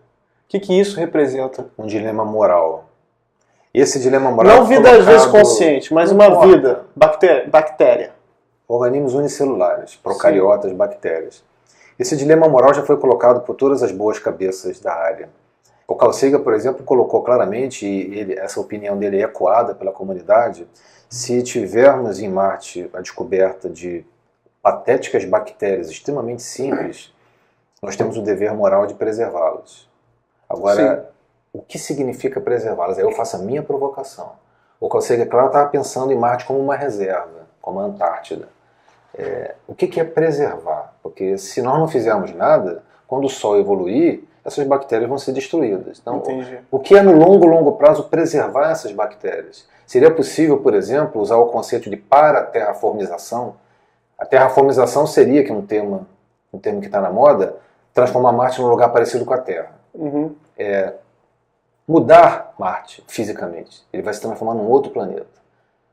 O que isso representa? Um dilema moral. Esse dilema moral... Não vida às vezes consciente, mas uma vida, bactéria. Organismos unicelulares, procariotas, bactérias. Esse dilema moral já foi colocado por todas as boas cabeças da área. O Carl Sagan, por exemplo, colocou claramente, e essa opinião dele é ecoada pela comunidade, se tivermos em Marte a descoberta de patéticas bactérias extremamente simples, nós temos o dever moral de preservá-las. Agora, o que significa preservá-las? Aí eu faço a minha provocação. O Carl Sagan, claro, estava pensando em Marte como uma reserva, como a Antártida. O que é preservar? Porque se nós não fizermos nada, quando o Sol evoluir, essas bactérias vão ser destruídas. Então, Entendi. o que é no longo prazo preservar essas bactérias? Seria possível, por exemplo, usar o conceito de paraterraformização? A terraformização seria, que é um termo que está na moda, transformar Marte num lugar parecido com a Terra. Uhum. Mudar Marte fisicamente. Ele vai se transformar num outro planeta.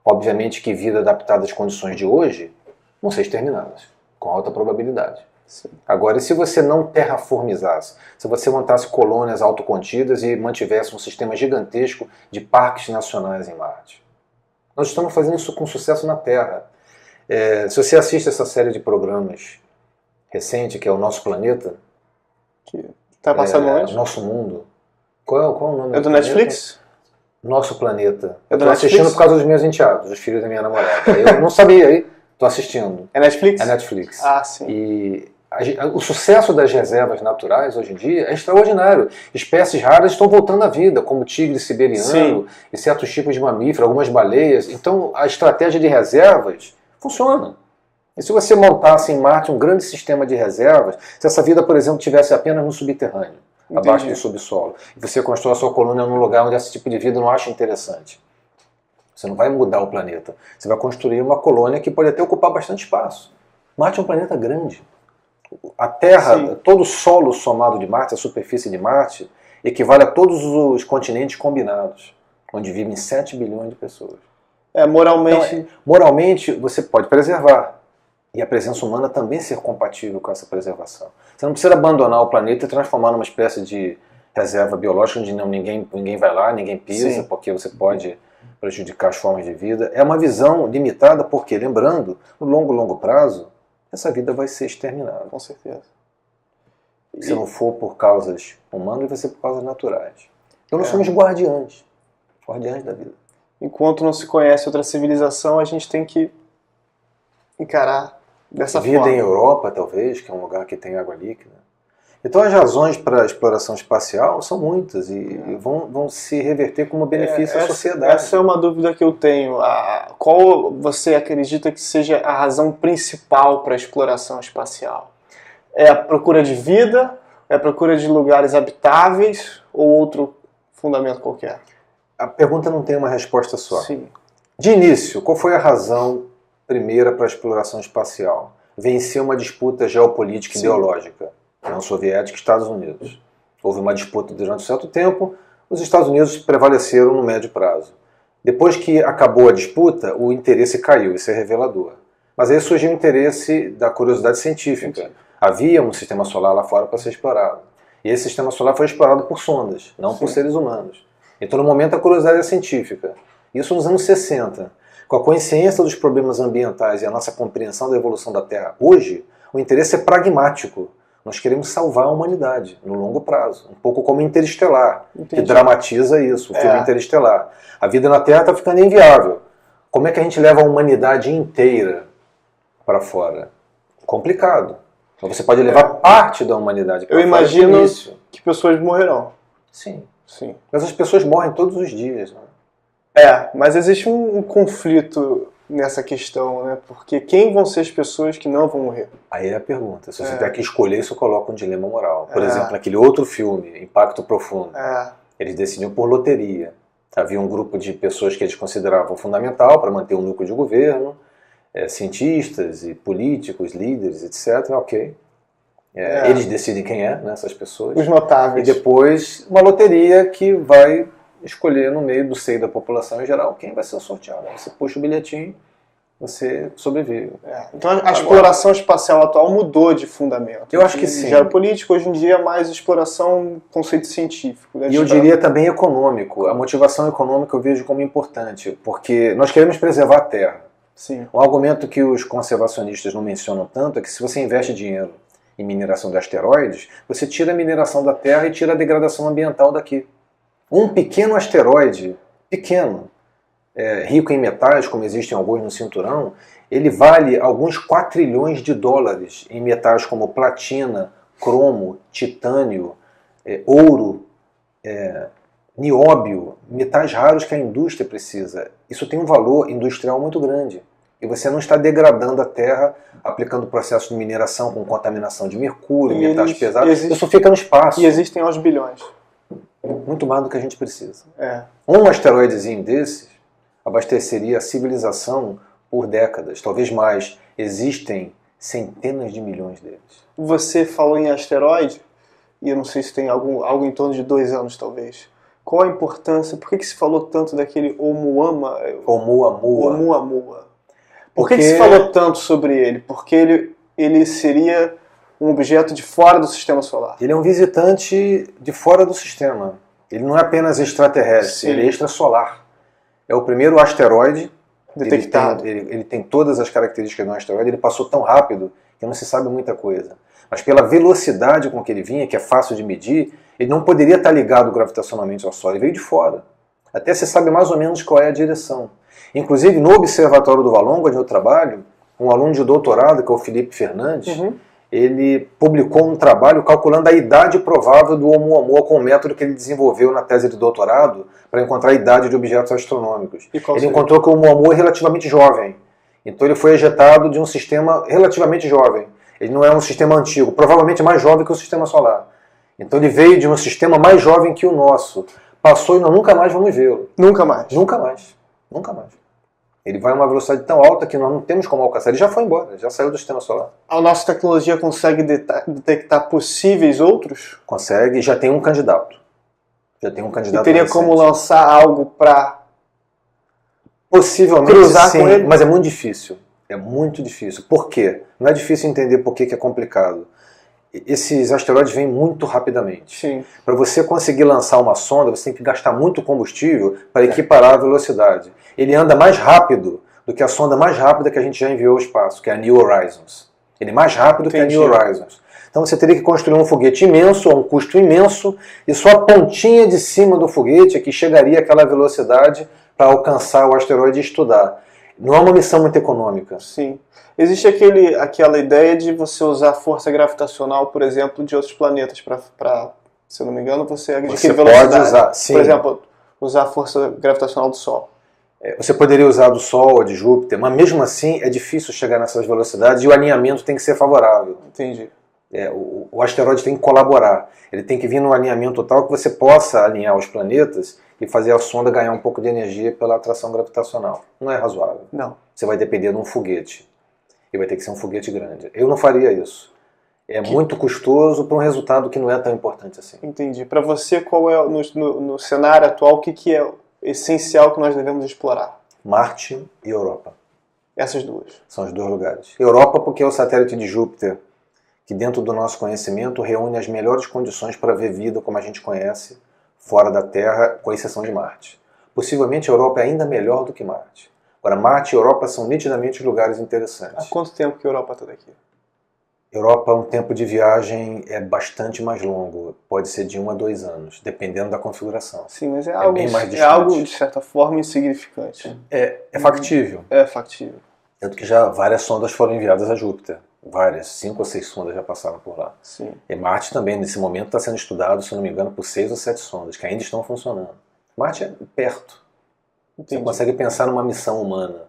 Obviamente que vida adaptada às condições de hoje vão ser exterminadas, com alta probabilidade. Sim. Agora, e se você não terraformizasse? Se você montasse colônias autocontidas e mantivesse um sistema gigantesco de parques nacionais em Marte? Nós estamos fazendo isso com sucesso na Terra. Se você assiste essa série de programas recente, que é o Nosso Planeta, Que tá passando onde? Nosso Mundo. Qual é o nome? É do Netflix? Nosso Planeta. É Eu do tô assistindo Netflix? por causa dos meus enteados, dos filhos da minha namorada. Eu não sabia, aí tô assistindo. É Netflix? É Netflix. Ah, sim. E o sucesso das reservas naturais hoje em dia é extraordinário. Espécies raras estão voltando à vida, como o tigre siberiano, Sim. e certos tipos de mamíferos, algumas baleias. Então a estratégia de reservas funciona. E se você montasse em Marte um grande sistema de reservas, se essa vida, por exemplo, tivesse apenas no subterrâneo, Entendi. abaixo do subsolo, e você constrói a sua colônia num lugar onde esse tipo de vida não acha interessante, você não vai mudar o planeta. Você vai construir uma colônia que pode até ocupar bastante espaço. Marte é um planeta grande. A Terra, Sim. todo o solo somado de Marte, a superfície de Marte, equivale a todos os continentes combinados, onde vivem 7 bilhões de pessoas. Moralmente... Então, moralmente, você pode preservar. E a presença humana também ser compatível com essa preservação. Você não precisa abandonar o planeta e transformar numa espécie de reserva biológica onde ninguém vai lá, ninguém pisa, Sim. porque você pode prejudicar as formas de vida. É uma visão limitada porque, lembrando, no longo prazo, essa vida vai ser exterminada. Com certeza. Se não for por causas humanas, vai ser por causas naturais. Então nós somos guardiães da vida. Enquanto não se conhece outra civilização, a gente tem que encarar dessa Vida forma. em Europa, talvez, que é um lugar que tem água líquida. Então as razões para a exploração espacial são muitas e vão se reverter como benefício à sociedade. Essa é uma dúvida que eu tenho. Qual você acredita que seja a razão principal para a exploração espacial? É a procura de vida? É a procura de lugares habitáveis? Ou outro fundamento qualquer? A pergunta não tem uma resposta só. Sim. De início, qual foi a razão primeira para a exploração espacial? Vencer uma disputa geopolítica ideológica. União Soviética e Estados Unidos. Houve uma disputa durante um certo tempo, os Estados Unidos prevaleceram no médio prazo. Depois que acabou a disputa, o interesse caiu, isso é revelador. Mas aí surgiu o interesse da curiosidade científica. Havia um sistema solar lá fora para ser explorado. E esse sistema solar foi explorado por sondas, não por seres humanos. Então, no momento, a curiosidade é científica. Isso nos anos 60. Com a consciência dos problemas ambientais e a nossa compreensão da evolução da Terra hoje, o interesse é pragmático. Nós queremos salvar a humanidade no longo prazo. Um pouco como Interestelar, que dramatiza isso, o filme Interestelar. A vida na Terra está ficando inviável. Como é que a gente leva a humanidade inteira para fora? Complicado. Então você pode levar parte da humanidade para fora. Eu imagino que pessoas morrerão. Sim. Sim. Mas as pessoas morrem todos os dias. Né? Mas existe um conflito nessa questão, né? Porque quem vão ser as pessoas que não vão morrer? Aí é a pergunta. Se você tiver que escolher, isso coloca um dilema moral. Por exemplo, naquele outro filme, Impacto Profundo, eles decidiam por loteria. Havia um grupo de pessoas que eles consideravam fundamental para manter o núcleo de governo, cientistas e políticos, líderes, etc. Ok. Eles decidem quem é, né, essas pessoas. Os notáveis. E depois uma loteria que vai escolher no meio do seio da população em geral quem vai ser o sorteado. Você puxa o bilhetinho, você sobrevive. Então a exploração espacial atual mudou de fundamento. Eu acho que sim. Geopolítico, hoje em dia, é mais exploração, conceito científico. Né? E eu diria também econômico. A motivação econômica eu vejo como importante, porque nós queremos preservar a Terra. Sim. Um argumento que os conservacionistas não mencionam tanto é que se você investe dinheiro em mineração de asteroides, você tira a mineração da Terra e tira a degradação ambiental daqui. Um pequeno asteroide, pequeno, rico em metais, como existem alguns no cinturão, ele vale alguns $4 trilhões em metais como platina, cromo, titânio, ouro, nióbio, metais raros que a indústria precisa. Isso tem um valor industrial muito grande. E você não está degradando a Terra aplicando processo de mineração com contaminação de mercúrio, metais pesados. Isso fica no espaço. E existem aos bilhões. Muito mais do que a gente precisa. É. Um asteroidezinho desses abasteceria a civilização por décadas, talvez mais. Existem centenas de milhões deles. Você falou em asteroide, e eu não sei se tem algo em torno de 2 anos, talvez. Qual a importância? Por que se falou tanto daquele Oumuamua? Oumuamua. Por que se falou tanto sobre ele? Porque ele seria um objeto de fora do sistema solar. Ele é um visitante de fora do sistema. Ele não é apenas extraterrestre, Sim. ele é extrasolar. É o primeiro asteroide detectado. Ele tem todas as características de um asteroide, ele passou tão rápido que não se sabe muita coisa. Mas pela velocidade com que ele vinha, que é fácil de medir, ele não poderia estar ligado gravitacionalmente ao Sol, ele veio de fora. Até se sabe mais ou menos qual é a direção. Inclusive, no Observatório do Valongo, onde eu trabalho, um aluno de doutorado, que é o Felipe Fernandes, ele publicou um trabalho calculando a idade provável do Oumuamua com o método que ele desenvolveu na tese de doutorado para encontrar a idade de objetos astronômicos. Ele encontrou que o Oumuamua é relativamente jovem. Então ele foi ejetado de um sistema relativamente jovem. Ele não é um sistema antigo, provavelmente mais jovem que o sistema solar. Então ele veio de um sistema mais jovem que o nosso. Passou e nós nunca mais vamos vê-lo. Nunca mais? Nunca mais. Nunca mais. Ele vai a uma velocidade tão alta que nós não temos como alcançar. Ele já foi embora, já saiu do sistema solar. A nossa tecnologia consegue detectar possíveis outros? Consegue, já tem um candidato. Já tem um candidato. E teria como lançar algo para possivelmente cruzar sim, com ele? Mas é muito difícil. É muito difícil. Por quê? Não é difícil entender por que é complicado. Esses asteroides vêm muito rapidamente. Sim. Para você conseguir lançar uma sonda, você tem que gastar muito combustível para equiparar a velocidade. Ele anda mais rápido do que a sonda mais rápida que a gente já enviou ao espaço, que é a New Horizons. Ele é mais rápido que a New Horizons. Então você teria que construir um foguete imenso, a um custo imenso, e só a pontinha de cima do foguete é que chegaria àquela velocidade para alcançar o asteroide e estudar. Não é uma missão muito econômica. Sim. Existe aquela ideia de você usar a força gravitacional, por exemplo, de outros planetas para, se eu não me engano, você adquirir velocidade. Pode usar, sim. Por exemplo, usar a força gravitacional do Sol. Você poderia usar do Sol ou de Júpiter, mas mesmo assim é difícil chegar nessas velocidades e o alinhamento tem que ser favorável. Entendi. O asteroide tem que colaborar. Ele tem que vir num alinhamento tal que você possa alinhar os planetas e fazer a sonda ganhar um pouco de energia pela atração gravitacional. Não é razoável. Não. Você vai depender de um foguete. E vai ter que ser um foguete grande. Eu não faria isso. Muito custoso para um resultado que não é tão importante assim. Entendi. Para você, qual é, no cenário atual, o que é essencial que nós devemos explorar? Marte e Europa. Essas duas. São os 2 lugares. Europa porque é o satélite de Júpiter, que dentro do nosso conhecimento reúne as melhores condições para ver vida como a gente conhece fora da Terra, com exceção de Marte. Possivelmente a Europa é ainda melhor do que Marte. Agora, Marte e Europa são nitidamente lugares interessantes. Há quanto tempo que a Europa está daqui? Europa, um tempo de viagem é bastante mais longo. Pode ser de 1 a 2 anos, dependendo da configuração. Sim, mas bem mais distante. É algo, de certa forma, insignificante. É factível. É factível. Tanto que já várias sondas foram enviadas a Júpiter. Várias, 5 ou 6 sondas já passaram por lá. Sim. E Marte também, nesse momento, está sendo estudado, se não me engano, por 6 ou 7 sondas, que ainda estão funcionando. Marte é perto. Entendi. Você consegue pensar numa missão humana.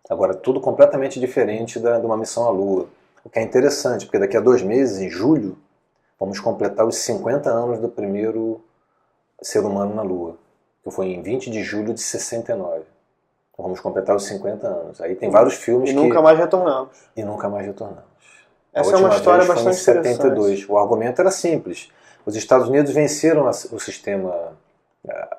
Agora, tudo completamente diferente de uma missão à Lua. O que é interessante, porque daqui a 2 meses, em julho, vamos completar os 50 anos do primeiro ser humano na Lua. Que foi em 20 de julho de 69. Então, vamos completar os 50 anos. Aí tem vários filmes e nunca mais retornamos. E nunca mais retornamos. Essa é uma história bastante interessante. 72. O argumento era simples. Os Estados Unidos venceram o sistema,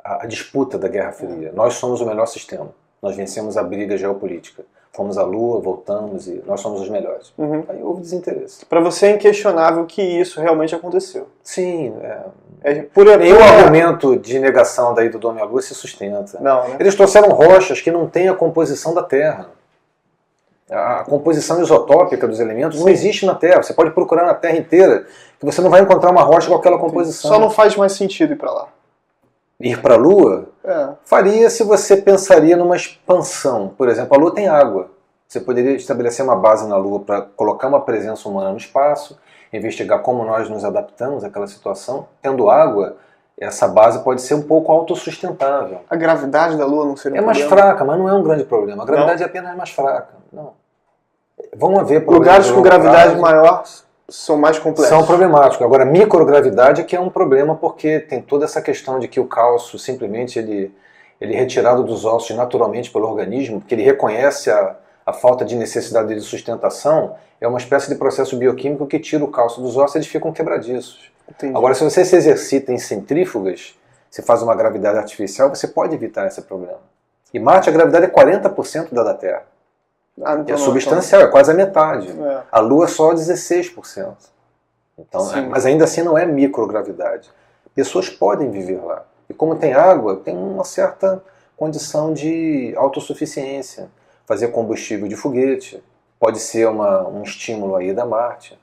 a disputa da Guerra Fria. Nós somos o melhor sistema. Nós vencemos a briga geopolítica. Fomos à Lua, voltamos e nós somos os melhores. Aí houve desinteresse. Para você é inquestionável que isso realmente aconteceu. Sim. Nenhum argumento de negação da ida do homem à Lua se sustenta. Não, né? Eles trouxeram rochas que não têm a composição da Terra. A composição isotópica dos elementos não existe na Terra. Você pode procurar na Terra inteira que você não vai encontrar uma rocha com aquela composição. Só não faz mais sentido ir para lá. Ir para a Lua? Faria se você pensaria numa expansão. Por exemplo, a Lua tem água. Você poderia estabelecer uma base na Lua para colocar uma presença humana no espaço, investigar como nós nos adaptamos àquela situação. Tendo água, essa base pode ser um pouco autossustentável. A gravidade da Lua não seria um problema? É mais fraca, mas não é um grande problema. A gravidade é apenas mais fraca. Não. Vão haver lugares com gravidade maior são mais complexos. São problemáticos. Agora, microgravidade é que é um problema porque tem toda essa questão de que o cálcio simplesmente ele é retirado dos ossos naturalmente pelo organismo, porque ele reconhece a falta de necessidade de sustentação, é uma espécie de processo bioquímico que tira o cálcio dos ossos e eles ficam quebradiços. Entendi. Agora, se você se exercita em centrífugas, você faz uma gravidade artificial, você pode evitar esse problema. E Marte, a gravidade é 40% da Terra. Então É substancial, é quase a metade. É. A Lua é só 16%. Então, mas ainda assim não é microgravidade. Pessoas podem viver lá. E como tem água, tem uma certa condição de autossuficiência. Fazer combustível de foguete pode ser um estímulo aí da Marte.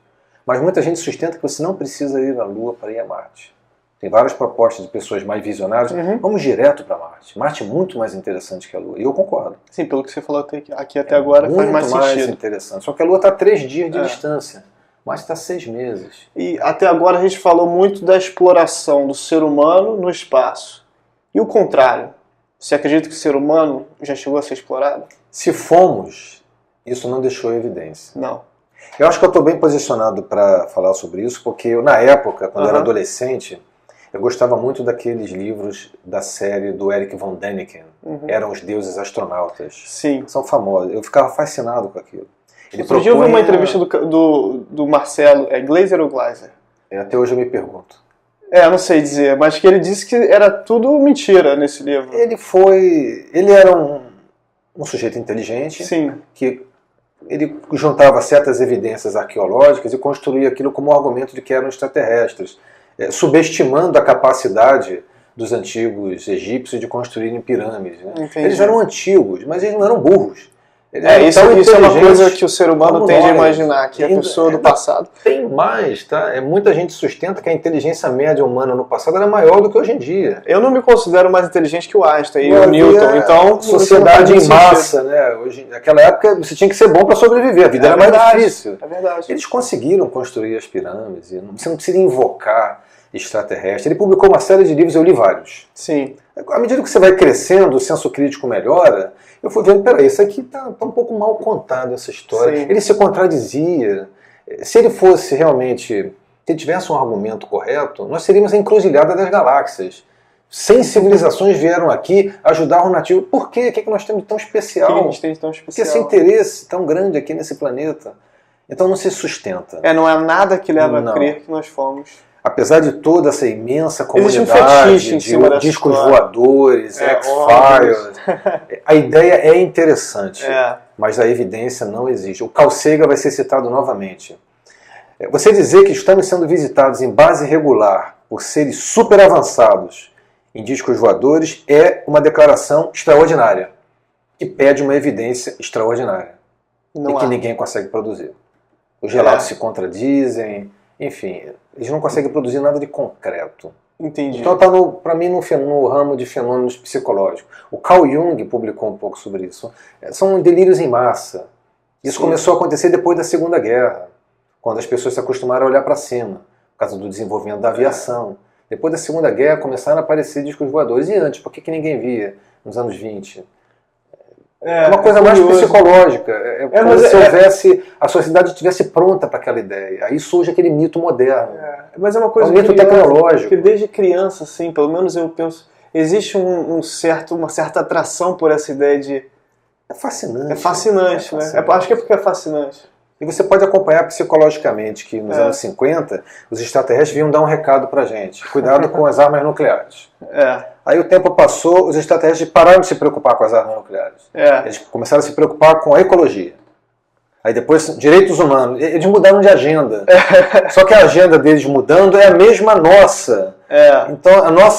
Mas muita gente sustenta que você não precisa ir à Lua para ir a Marte. Tem várias propostas de pessoas mais visionárias. Vamos direto para Marte. Marte é muito mais interessante que a Lua. E eu concordo. Sim, pelo que você falou aqui até agora faz mais sentido. Muito mais interessante. Só que a Lua está a 3 dias de distância. Marte está a 6 meses. E até agora a gente falou muito da exploração do ser humano no espaço. E o contrário? Você acredita que o ser humano já chegou a ser explorado? Se fomos, isso não deixou evidência. Não. Eu acho que eu estou bem posicionado para falar sobre isso, porque eu, na época, quando eu era adolescente, eu gostava muito daqueles livros da série do Erich von Däniken. Eram os deuses astronautas. Sim. São famosos. Eu ficava fascinado com aquilo. Outro dia eu vi uma entrevista do Marcelo, Glazer ou Gleiser? Até hoje eu me pergunto. Eu não sei dizer, mas que ele disse que era tudo mentira nesse livro. Ele era um sujeito inteligente. Sim. Que ele juntava certas evidências arqueológicas e construía aquilo como argumento de que eram extraterrestres, subestimando a capacidade dos antigos egípcios de construírem pirâmides. Né? Eles eram antigos, mas eles não eram burros. Isso é uma coisa que o ser humano tende a imaginar, que a pessoa do passado... Tem mais, tá? Muita gente sustenta que a inteligência média humana no passado era maior do que hoje em dia. Eu não me considero mais inteligente que o Einstein e o Newton, então... Sociedade em massa, né? Naquela época você tinha que ser bom para sobreviver, a vida era mais difícil. É verdade. Eles conseguiram construir as pirâmides, você não precisa invocar extraterrestre. Ele publicou uma série de livros, eu li vários. Sim. À medida que você vai crescendo, o senso crítico melhora, eu fui vendo, peraí, isso aqui tá um pouco mal contado, essa história. Sim. Ele se contradizia. Se ele fosse realmente, se ele tivesse um argumento correto, nós seríamos a encruzilhada das galáxias. 100 civilizações vieram aqui ajudar o nativo. Por quê? O que nós temos de tão especial? O que a gente tem de tão Por que especial? esse interesse tão grande aqui nesse planeta? Então não se sustenta. Não é nada que leva a crer que nós fomos. Apesar de toda essa imensa Existe um comunidade fetiche em cima de discos história. voadores, X-Files, a ideia é interessante, mas a evidência não existe. O Carl Sagan vai ser citado novamente. Você dizer que estamos sendo visitados em base regular por seres super avançados em discos voadores é uma declaração extraordinária, que pede uma evidência extraordinária e que ninguém consegue produzir. Os relatos se contradizem, enfim, eles não conseguem produzir nada de concreto. Entendi. Então está, para mim, no ramo de fenômenos psicológicos. O Carl Jung publicou um pouco sobre isso. São delírios em massa. Isso começou a acontecer depois da Segunda Guerra, quando as pessoas se acostumaram a olhar para cima, por causa do desenvolvimento da aviação. Depois da Segunda Guerra começaram a aparecer discos voadores. E antes, por que ninguém via nos anos 20? É uma coisa mais psicológica. Como se houvesse, a sociedade estivesse pronta para aquela ideia. Aí surge aquele mito moderno. Mas é uma coisa um mito tecnológico. Porque desde criança, assim, pelo menos eu penso, existe uma certa atração por essa ideia de... É fascinante. É fascinante, né? Acho que é porque é fascinante. E você pode acompanhar psicologicamente que nos anos 50 os extraterrestres vinham dar um recado pra gente. Cuidado com as armas nucleares. Aí o tempo passou, os extraterrestres pararam de se preocupar com as armas nucleares. Eles começaram a se preocupar com a ecologia. Aí depois, direitos humanos. Eles mudaram de agenda. Só que a agenda deles mudando é a mesma nossa. Então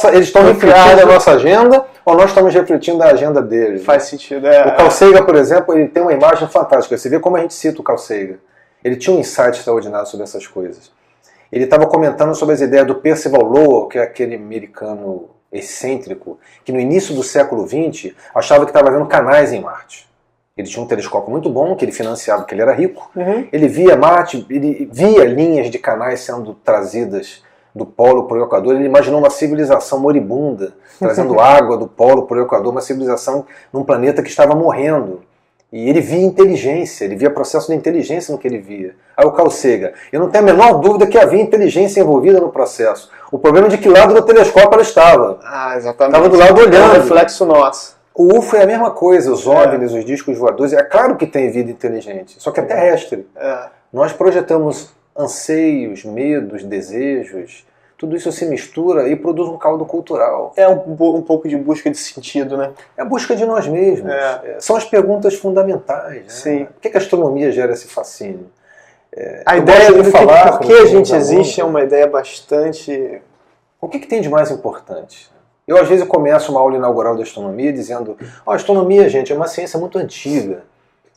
eles estão refletindo a nossa agenda ou nós estamos refletindo a agenda deles? Faz sentido. O Carl Sagan, por exemplo, ele tem uma imagem fantástica. Você vê como a gente cita o Carl Sagan. Ele tinha um insight extraordinário sobre essas coisas. Ele estava comentando sobre as ideias do Percival Lowell, que é aquele americano excêntrico, que no início do século XX achava que estava vendo canais em Marte. Ele tinha um telescópio muito bom, que ele financiava, porque ele era rico. Ele via Marte, ele via linhas de canais sendo trazidas do polo para o Equador. Ele imaginou uma civilização moribunda, trazendo água do polo para o Equador, uma civilização num planeta que estava morrendo. E ele via inteligência, ele via processo de inteligência no que ele via. Aí o Carl Sagan, eu não tenho a menor dúvida que havia inteligência envolvida no processo. O problema é de que lado do telescópio ela estava. Ah, exatamente. Estava do lado olhando. É um reflexo nosso. O UFO é a mesma coisa, os OVNIs, os discos voadores. É claro que tem vida inteligente, só que é terrestre. Nós projetamos anseios, medos, desejos. Tudo isso se mistura e produz um caldo cultural. É um pouco de busca de sentido, né? É a busca de nós mesmos. São as perguntas fundamentais. Né? Sim. Por que a astronomia gera esse fascínio? A ideia de falar por que a gente existe é uma ideia bastante... O que tem de mais importante? Eu, às vezes, começo uma aula inaugural da astronomia dizendo a astronomia, gente, é uma ciência muito antiga.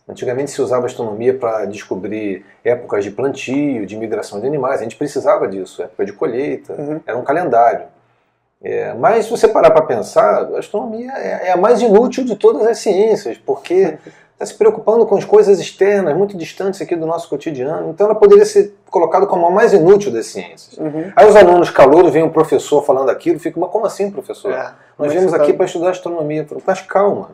Antigamente se usava astronomia para descobrir épocas de plantio, de migração de animais. A gente precisava disso, época de colheita, era um calendário. Mas se você parar para pensar, a astronomia é a mais inútil de todas as ciências, porque está se preocupando com as coisas externas, muito distantes aqui do nosso cotidiano. Então ela poderia ser colocada como a mais inútil das ciências. Aí os alunos calouros, vem um professor falando aquilo, ficam, mas como assim, professor? Nós viemos aqui para estudar astronomia. Mas calma,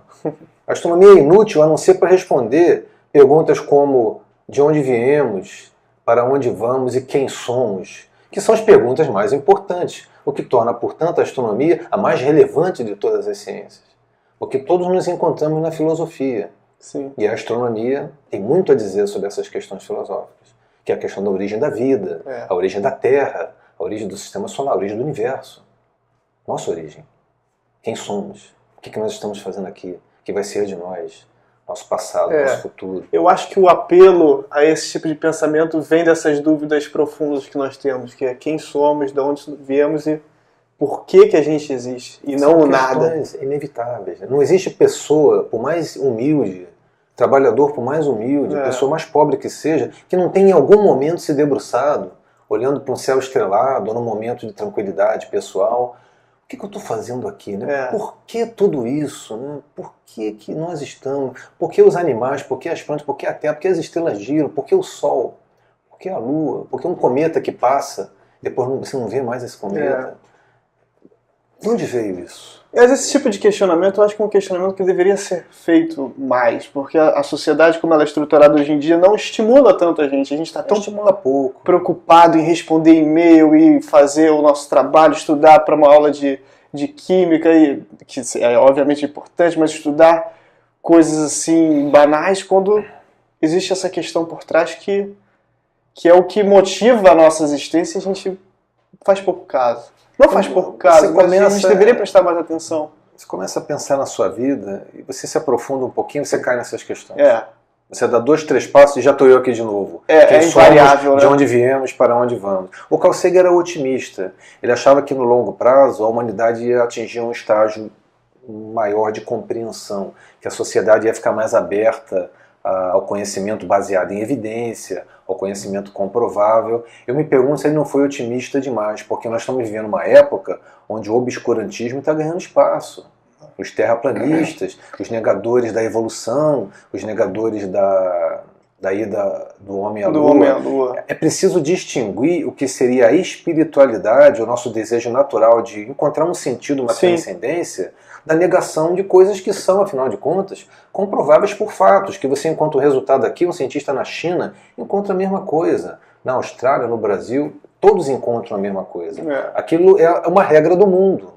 a astronomia é inútil a não ser para responder perguntas como de onde viemos, para onde vamos e quem somos, que são as perguntas mais importantes, o que torna, portanto, a astronomia a mais relevante de todas as ciências. Porque todos nos encontramos na filosofia. Sim. E a astronomia tem muito a dizer sobre essas questões filosóficas, que é a questão da origem da vida, a origem da Terra, a origem do sistema solar, a origem do universo. Nossa origem. Quem somos? O que nós estamos fazendo aqui? O que vai ser de nós? Nosso passado, nosso futuro. Eu acho que o apelo a esse tipo de pensamento vem dessas dúvidas profundas que nós temos, que é quem somos, de onde viemos e por que a gente existe, e não o nada. São inevitáveis. Não existe pessoa, por mais humilde, trabalhador por mais humilde, pessoa mais pobre que seja, que não tenha em algum momento se debruçado, olhando para um céu estrelado, ou num momento de tranquilidade pessoal. O que eu estou fazendo aqui? Né? Por que tudo isso? Né? Por que nós estamos? Por que os animais? Por que as plantas? Por que a Terra? Por que as estrelas giram? Por que o Sol? Por que a Lua? Por que um cometa que passa, depois você não vê mais esse cometa? De onde veio isso? Mas esse tipo de questionamento, eu acho que é um questionamento que deveria ser feito mais, porque a sociedade, como ela é estruturada hoje em dia, não estimula tanto a gente. A gente está tão preocupado em responder e-mail e fazer o nosso trabalho, estudar para uma aula de química, que é obviamente importante, mas estudar coisas assim banais, quando existe essa questão por trás que é o que motiva a nossa existência e a gente faz pouco caso. Não faz pouco caso, mas a gente deveria prestar mais atenção. Você começa a pensar na sua vida e você se aprofunda um pouquinho, você cai nessas questões. Você dá 2, 3 passos e já estou eu aqui de novo. É invariável, de onde viemos, para onde vamos. O Carl Sagan era otimista. Ele achava que no longo prazo a humanidade ia atingir um estágio maior de compreensão, que a sociedade ia ficar mais aberta ao conhecimento baseado em evidência, ao conhecimento comprovável. Eu me pergunto se ele não foi otimista demais, porque nós estamos vivendo uma época onde o obscurantismo está ganhando espaço. Os terraplanistas, os negadores da evolução, os negadores da ida do homem à Lua. É preciso distinguir o que seria a espiritualidade, o nosso desejo natural de encontrar um sentido, uma transcendência, da negação de coisas que são, afinal de contas, comprováveis por fatos, que você encontra o resultado aqui, um cientista na China encontra a mesma coisa. Na Austrália, no Brasil, todos encontram a mesma coisa. Aquilo é uma regra do mundo.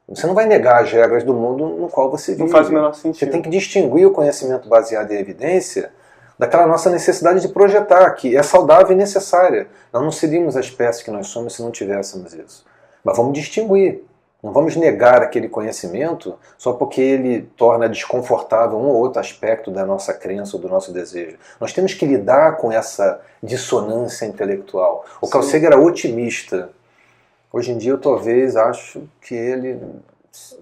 Você não vai negar as regras do mundo no qual você vive. Não faz o menor sentido. Você tem que distinguir o conhecimento baseado em evidência daquela nossa necessidade de projetar, que é saudável e necessária. Nós não seríamos a espécie que nós somos se não tivéssemos isso. Mas vamos distinguir. Não vamos negar aquele conhecimento só porque ele torna desconfortável um ou outro aspecto da nossa crença ou do nosso desejo. Nós temos que lidar com essa dissonância intelectual. O Carl Sagan era otimista. Hoje em dia eu talvez acho que ele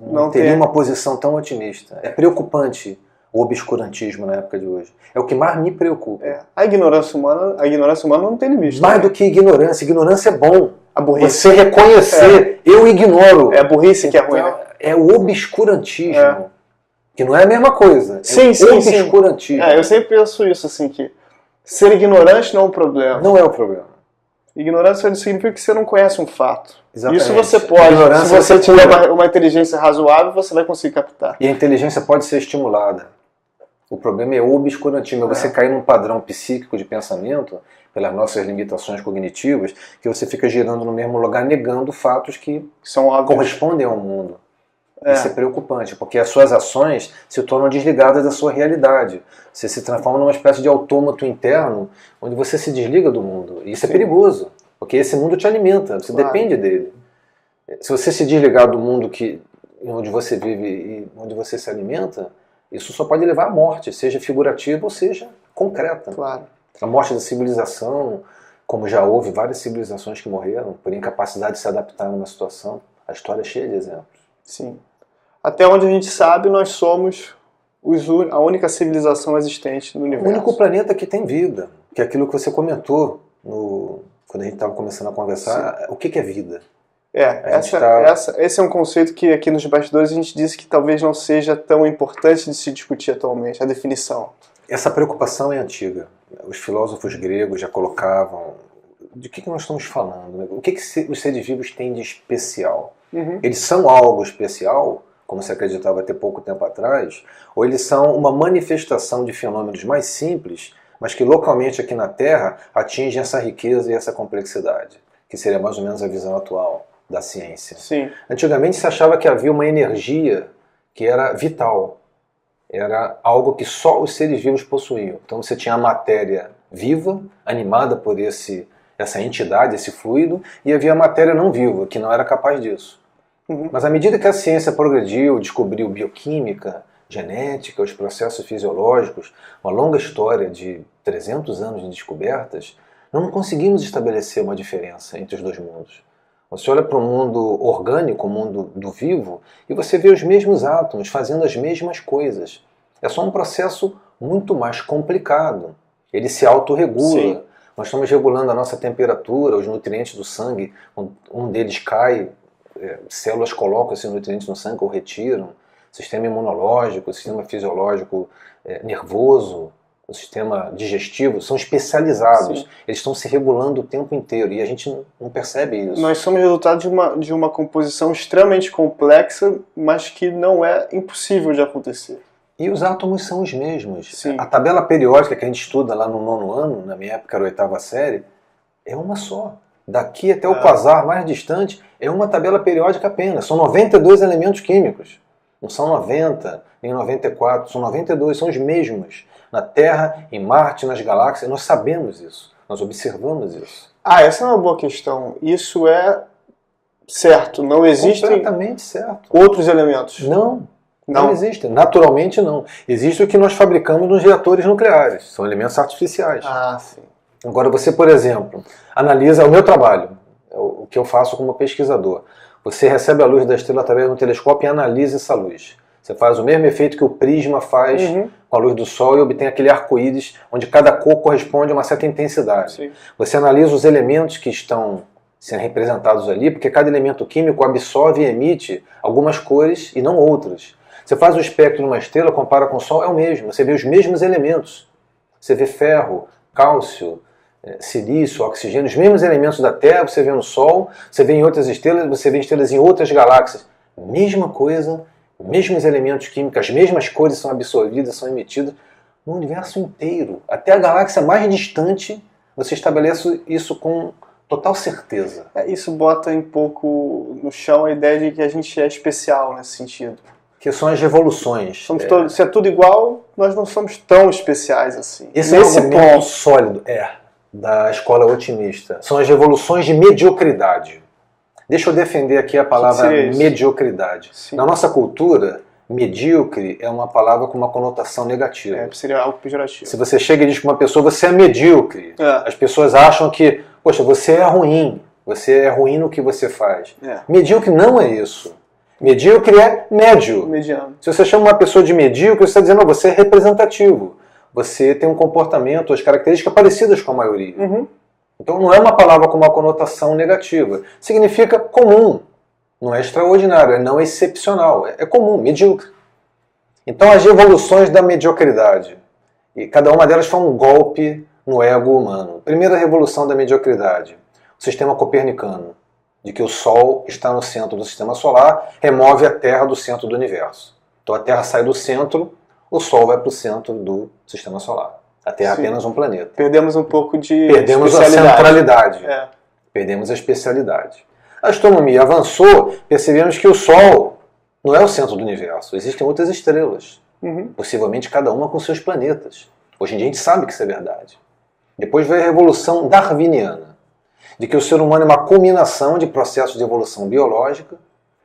não teria uma posição tão otimista. É preocupante o obscurantismo na época de hoje. É o que mais me preocupa. A ignorância humana não tem limite. Mais do que ignorância. Ignorância é bom. A burrice. Você reconhecer, eu ignoro. É a burrice que é ruim, né? É o obscurantismo. Que não é a mesma coisa. Sim. Obscurantismo. Eu sempre penso isso, assim, que ser ignorante não é um problema. Não é o problema. Ignorância significa que você não conhece um fato. Exatamente. Isso você pode. Se você tiver uma inteligência razoável, você vai conseguir captar. E a inteligência pode ser estimulada. O problema é o obscurantismo, é você cair num padrão psíquico de pensamento, pelas nossas limitações cognitivas, que você fica girando no mesmo lugar, negando fatos que são óbvios, correspondem ao mundo. Isso é preocupante, porque as suas ações se tornam desligadas da sua realidade. Você se transforma numa espécie de autômato interno, onde você se desliga do mundo. E isso é perigoso, porque esse mundo te alimenta, você depende dele. Se você se desligar do mundo onde você vive e onde você se alimenta, isso só pode levar à morte, seja figurativa ou seja concreta. Claro. A morte da civilização, como já houve várias civilizações que morreram por incapacidade de se adaptar a uma situação. A história é cheia de exemplos. Sim. Até onde a gente sabe, nós somos a única civilização existente no universo. O único planeta que tem vida, que é aquilo que você comentou quando a gente estava começando a conversar. Sim. O que é vida? Esse é um conceito que aqui nos bastidores a gente disse que talvez não seja tão importante de se discutir atualmente, a definição. Essa preocupação é antiga. Os filósofos gregos já colocavam... De que nós estamos falando? O que os seres vivos têm de especial? Eles são algo especial, como se acreditava até pouco tempo atrás, ou eles são uma manifestação de fenômenos mais simples, mas que localmente aqui na Terra atingem essa riqueza e essa complexidade, que seria mais ou menos a visão atual da ciência. Sim. Antigamente se achava que havia uma energia que era vital, era algo que só os seres vivos possuíam. Então você tinha a matéria viva, animada por essa entidade, esse fluido, e havia a matéria não viva, que não era capaz disso. Mas à medida que a ciência progrediu, descobriu bioquímica, genética, os processos fisiológicos, uma longa história de 300 anos de descobertas, não conseguimos estabelecer uma diferença entre os dois mundos. Você olha para o mundo orgânico, o mundo do vivo, e você vê os mesmos átomos fazendo as mesmas coisas. É só um processo muito mais complicado. Ele se autorregula. Sim. Nós estamos regulando a nossa temperatura, os nutrientes do sangue, um deles cai, células colocam esses nutrientes no sangue ou retiram. Sistema imunológico, sistema fisiológico nervoso, o sistema digestivo, são especializados. Sim. Eles estão se regulando o tempo inteiro e a gente não percebe isso. Nós somos resultado de uma composição extremamente complexa, mas que não é impossível de acontecer. E os átomos são os mesmos. Sim. A tabela periódica que a gente estuda lá no 9º ano, na minha época era a 8ª série, é uma só. Daqui até o quasar mais distante é uma tabela periódica apenas. São 92 elementos químicos. Não são 90, nem 94, são 92, são os mesmos. Na Terra, em Marte, nas galáxias, nós sabemos isso. Nós observamos isso. Essa é uma boa questão. Isso é certo. Não existem completamente certo. Outros elementos? Não existem. Naturalmente não. Existe o que nós fabricamos nos reatores nucleares. São elementos artificiais. Sim. Agora você, por exemplo, analisa o meu trabalho, o que eu faço como pesquisador. Você recebe a luz da estrela através de um telescópio e analisa essa luz. Você faz o mesmo efeito que o prisma faz com a luz do Sol e obtém aquele arco-íris, onde cada cor corresponde a uma certa intensidade. Sim. Você analisa os elementos que estão sendo representados ali, porque cada elemento químico absorve e emite algumas cores e não outras. Você faz o espectro de uma estrela, compara com o Sol, é o mesmo. Você vê os mesmos elementos. Você vê ferro, cálcio, silício, oxigênio, os mesmos elementos da Terra, você vê no Sol, você vê em outras estrelas, você vê estrelas em outras galáxias. Mesma coisa, mesmos elementos químicos, as mesmas cores são absorvidas, são emitidas no universo inteiro. Até a galáxia mais distante, você estabelece isso com total certeza. Isso bota um pouco no chão a ideia de que a gente é especial nesse sentido. Que são as revoluções. Se é tudo igual, nós não somos tão especiais assim. Esse é um argumento sólido da escola otimista. São as revoluções de mediocridade. Deixa eu defender aqui a palavra mediocridade. Sim. Na nossa cultura, medíocre é uma palavra com uma conotação negativa. Seria algo pejorativo. Se você chega e diz para uma pessoa, você é medíocre, as pessoas acham que, poxa, você é ruim no que você faz. Medíocre não é isso. Medíocre é médio. Mediano. Se você chama uma pessoa de medíocre, você está dizendo, você é representativo. Você tem um comportamento, as características parecidas com a maioria. Então não é uma palavra com uma conotação negativa. Significa comum. Não é extraordinário, não é excepcional. É comum, medíocre. Então as revoluções da mediocridade. E cada uma delas foi um golpe no ego humano. Primeira revolução da mediocridade. O sistema copernicano. De que o Sol está no centro do sistema solar, remove a Terra do centro do universo. Então a Terra sai do centro, o Sol vai para o centro do Sistema Solar. A Terra é Sim. apenas um planeta. Perdemos um pouco de Perdemos a especialidade. centralidade. É. Perdemos a especialidade. A astronomia avançou, percebemos que o Sol não é o centro do universo. Existem outras estrelas. Possivelmente cada uma com seus planetas. Hoje em dia a gente sabe que isso é verdade. Depois veio a Revolução Darwiniana, de que o ser humano é uma combinação de processos de evolução biológica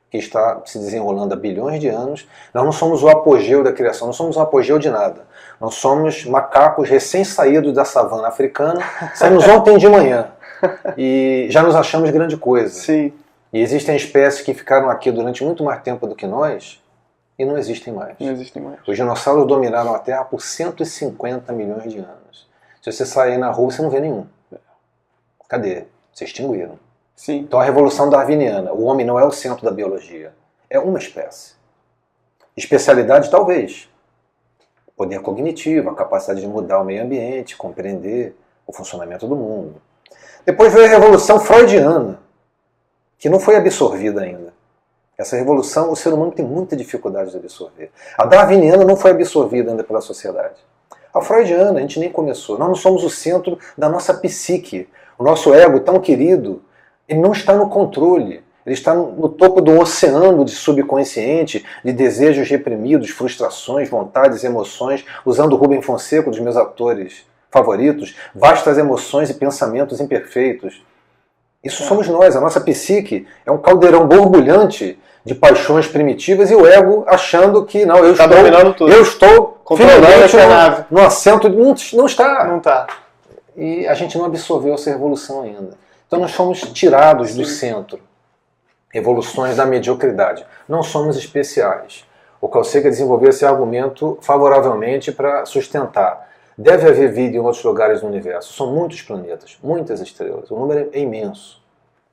que está se desenrolando há bilhões de anos. Nós não somos o apogeu da criação, não somos o apogeu de nada. Nós somos macacos recém-saídos da savana africana, saímos ontem de manhã e já nos achamos grande coisa. Sim. E existem espécies que ficaram aqui durante muito mais tempo do que nós e não existem mais. Não existem mais. Os dinossauros dominaram a Terra por 150 milhões de anos. Se você sair na rua, você não vê nenhum. Cadê? Se extinguiram. Sim. Então a Revolução Darwiniana, o homem não é o centro da biologia. É uma espécie. Especialidade, talvez. Poder cognitivo, a capacidade de mudar o meio ambiente, compreender o funcionamento do mundo. Depois veio a Revolução Freudiana, que não foi absorvida ainda. Essa revolução, o ser humano tem muita dificuldade de absorver. A darwiniana não foi absorvida ainda pela sociedade. A freudiana, a gente nem começou. Nós não somos o centro da nossa psique. O nosso ego tão querido, ele não está no controle. Ele está no topo do oceano de subconsciente, de desejos reprimidos, frustrações, vontades, emoções, usando o Rubem Fonseca, um dos meus atores favoritos, vastas emoções e pensamentos imperfeitos. Isso somos nós, a nossa psique é um caldeirão borbulhante de paixões primitivas e o ego achando que não, eu estou finalmente no assento, não está. Não está. E a gente não absorveu essa revolução ainda. Então nós fomos tirados do centro. Evoluções da mediocridade. Não somos especiais. O Carl Sagan desenvolveu esse argumento favoravelmente para sustentar. Deve haver vida em outros lugares do universo. São muitos planetas, muitas estrelas. O número é imenso.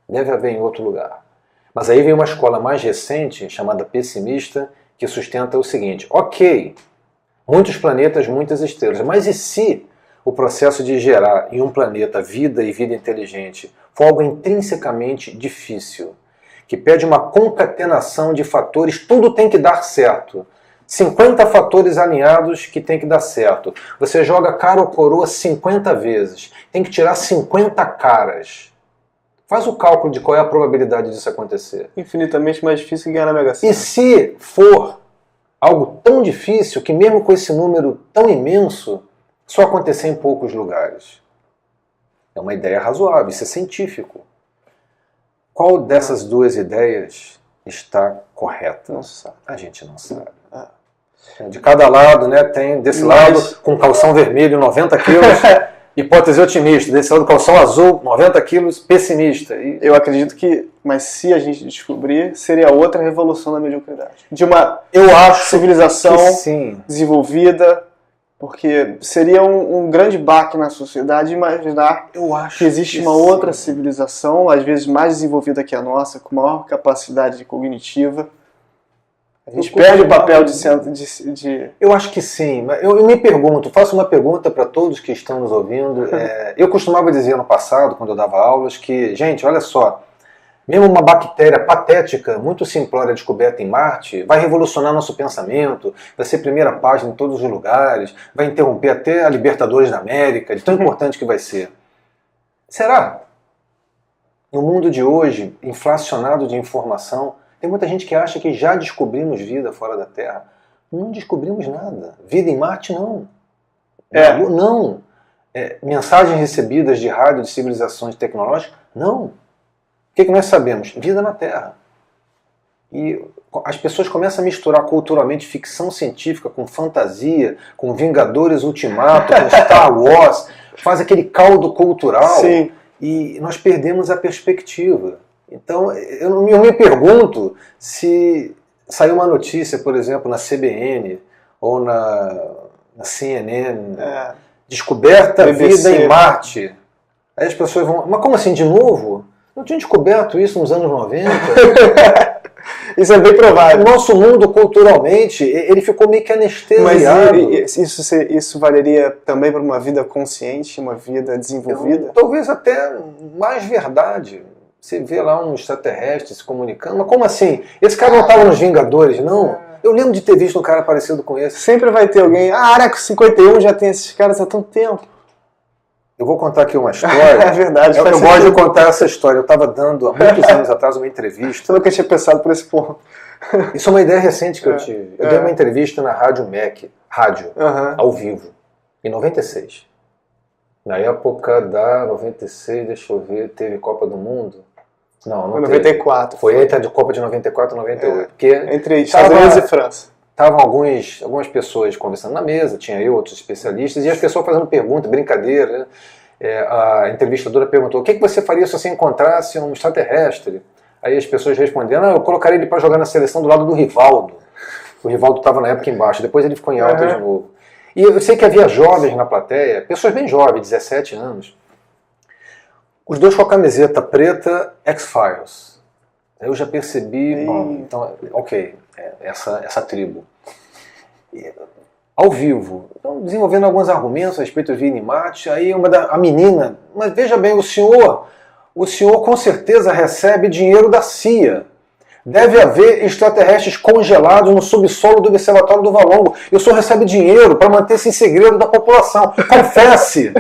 Deve haver em outro lugar. Mas aí vem uma escola mais recente, chamada pessimista, que sustenta o seguinte. Ok, muitos planetas, muitas estrelas. Mas e se o processo de gerar em um planeta vida e vida inteligente for algo intrinsecamente difícil, que pede uma concatenação de fatores, tudo tem que dar certo. 50 fatores alinhados que tem que dar certo. Você joga cara ou coroa 50 vezes. Tem que tirar 50 caras. Faz o cálculo de qual é a probabilidade disso acontecer. Infinitamente mais difícil que ganhar na Mega Sena. E se for algo tão difícil que mesmo com esse número tão imenso, só acontecer em poucos lugares? É uma ideia razoável, isso é científico. Qual dessas duas ideias está correta? Não se sabe. A gente não sabe. De cada lado, né, tem desse lado com calção vermelho 90 quilos, hipótese otimista, desse lado calção azul 90 quilos, pessimista. E eu acredito que, mas se a gente descobrir, seria outra revolução da mediocridade. De uma civilização desenvolvida, porque seria um grande baque na sociedade imaginar que existe uma outra civilização, às vezes mais desenvolvida que a nossa, com maior capacidade cognitiva. A gente perde o papel de... Eu acho que sim. Eu me pergunto, faço uma pergunta para todos que estão nos ouvindo. Eu costumava dizer no passado, quando eu dava aulas, que, gente, olha só, mesmo uma bactéria patética, muito simplória, descoberta em Marte, vai revolucionar nosso pensamento, vai ser primeira página em todos os lugares, vai interromper até a Libertadores da América, de tão importante que vai ser. Será? No mundo de hoje, inflacionado de informação, tem muita gente que acha que já descobrimos vida fora da Terra. Não descobrimos nada. Vida em Marte, não. Não. Mensagens recebidas de rádio de civilizações tecnológicas, não. O que nós sabemos? Vida na Terra. E as pessoas começam a misturar culturalmente ficção científica com fantasia, com Vingadores Ultimato, com Star Wars, faz aquele caldo cultural. Sim. E nós perdemos a perspectiva. Então, eu me pergunto se saiu uma notícia, por exemplo, na CBN ou na CNN, descoberta vida em Marte. Aí as pessoas vão, mas como assim, de novo? Não tinha descoberto isso nos anos 90? Isso é bem provável. O nosso mundo, culturalmente, ele ficou meio que anestesiado. Mas isso valeria também para uma vida consciente, uma vida desenvolvida? Talvez até mais verdade. Você vê lá um extraterrestre se comunicando, mas como assim? Esse cara não estava nos Vingadores, não? Eu lembro de ter visto um cara parecido com esse. Sempre vai ter alguém. A Área 51 já tem esses caras há tanto tempo. Eu vou contar aqui uma história. É verdade. Eu gosto de contar essa história. Eu estava dando, há muitos anos atrás, uma entrevista. Eu nunca tinha pensado por esse ponto. Isso é uma ideia recente que eu tive. Eu dei uma entrevista na Rádio MEC, ao vivo, em 96. Na época da 96, deixa eu ver, teve Copa do Mundo? Não 94. Foi entre a Copa de 94 e 98. Porque entre Estados Unidos e França. Estavam algumas pessoas conversando na mesa, tinha eu, outros especialistas, e as pessoas fazendo pergunta, brincadeira. Né? A entrevistadora perguntou: o que você faria se você encontrasse um extraterrestre? Aí as pessoas responderam: eu colocaria ele para jogar na seleção do lado do Rivaldo. O Rivaldo estava na época embaixo, depois ele ficou em alta de novo. E eu sei que havia jovens na plateia, pessoas bem jovens, 17 anos. Os dois com a camiseta preta, X-Files. Eu já percebi, bom, então, ok, essa tribo. Ao vivo, então, desenvolvendo alguns argumentos a respeito do Vinimate, aí a menina, mas veja bem, o senhor com certeza recebe dinheiro da CIA. Deve haver extraterrestres congelados no subsolo do Observatório do Valongo. E o senhor recebe dinheiro para manter-se em segredo da população. Confesse!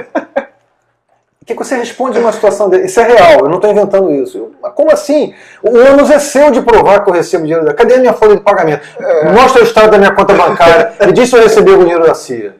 O que você responde numa situação dessa? Isso é real, eu não estou inventando isso. Mas como assim? O ônus é seu de provar que eu recebo dinheiro da... Cadê a minha folha de pagamento? Mostra o estado da minha conta bancária. Me diz se eu recebi o dinheiro da CIA.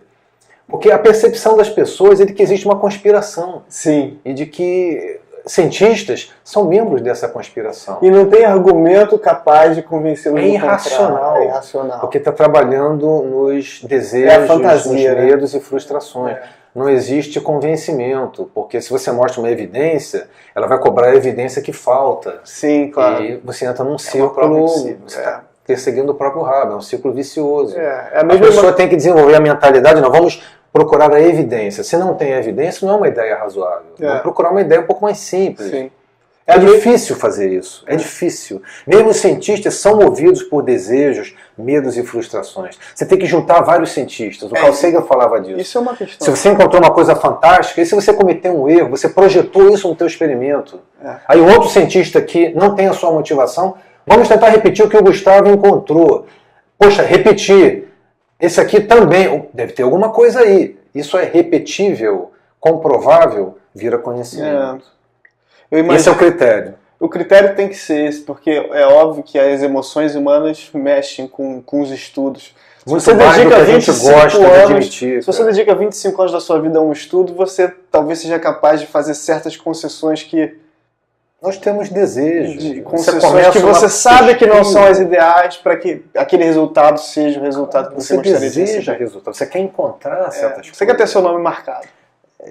Porque a percepção das pessoas é de que existe uma conspiração. Sim. E de que cientistas são membros dessa conspiração. E não tem argumento capaz de convencê-los do irracional. É irracional. Porque está trabalhando nos desejos, fantasia, nos medos e frustrações. Não existe convencimento, porque se você mostra uma evidência, ela vai cobrar a evidência que falta. Sim, claro. E você entra num círculo, você está perseguindo o próprio rabo, é um ciclo vicioso. A pessoa tem que desenvolver a mentalidade, não, vamos procurar a evidência. Se não tem evidência, não é uma ideia razoável. Vamos procurar uma ideia um pouco mais simples. Sim. É difícil fazer isso, é difícil. Mesmo os cientistas são movidos por desejos, medos e frustrações. Você tem que juntar vários cientistas, o Carl Sagan falava disso. Isso é uma questão. Se você encontrou uma coisa fantástica, e se você cometeu um erro, você projetou isso no teu experimento. Aí um outro cientista que não tem a sua motivação, vamos tentar repetir o que o Gustavo encontrou. Poxa, repetir. Esse aqui também, deve ter alguma coisa aí. Isso é repetível, comprovável, vira conhecimento. Esse é o critério. O critério tem que ser esse, porque é óbvio que as emoções humanas mexem com os estudos. Se você dedica 25 anos, se você dedica 25 anos da sua vida a um estudo, você talvez seja capaz de fazer certas concessões que... Nós temos desejos. Concessões que você sabe que não são as ideais para que aquele resultado seja o resultado que você gostaria de deseja resultado. Você quer encontrar certas coisas. Você quer ter seu nome marcado.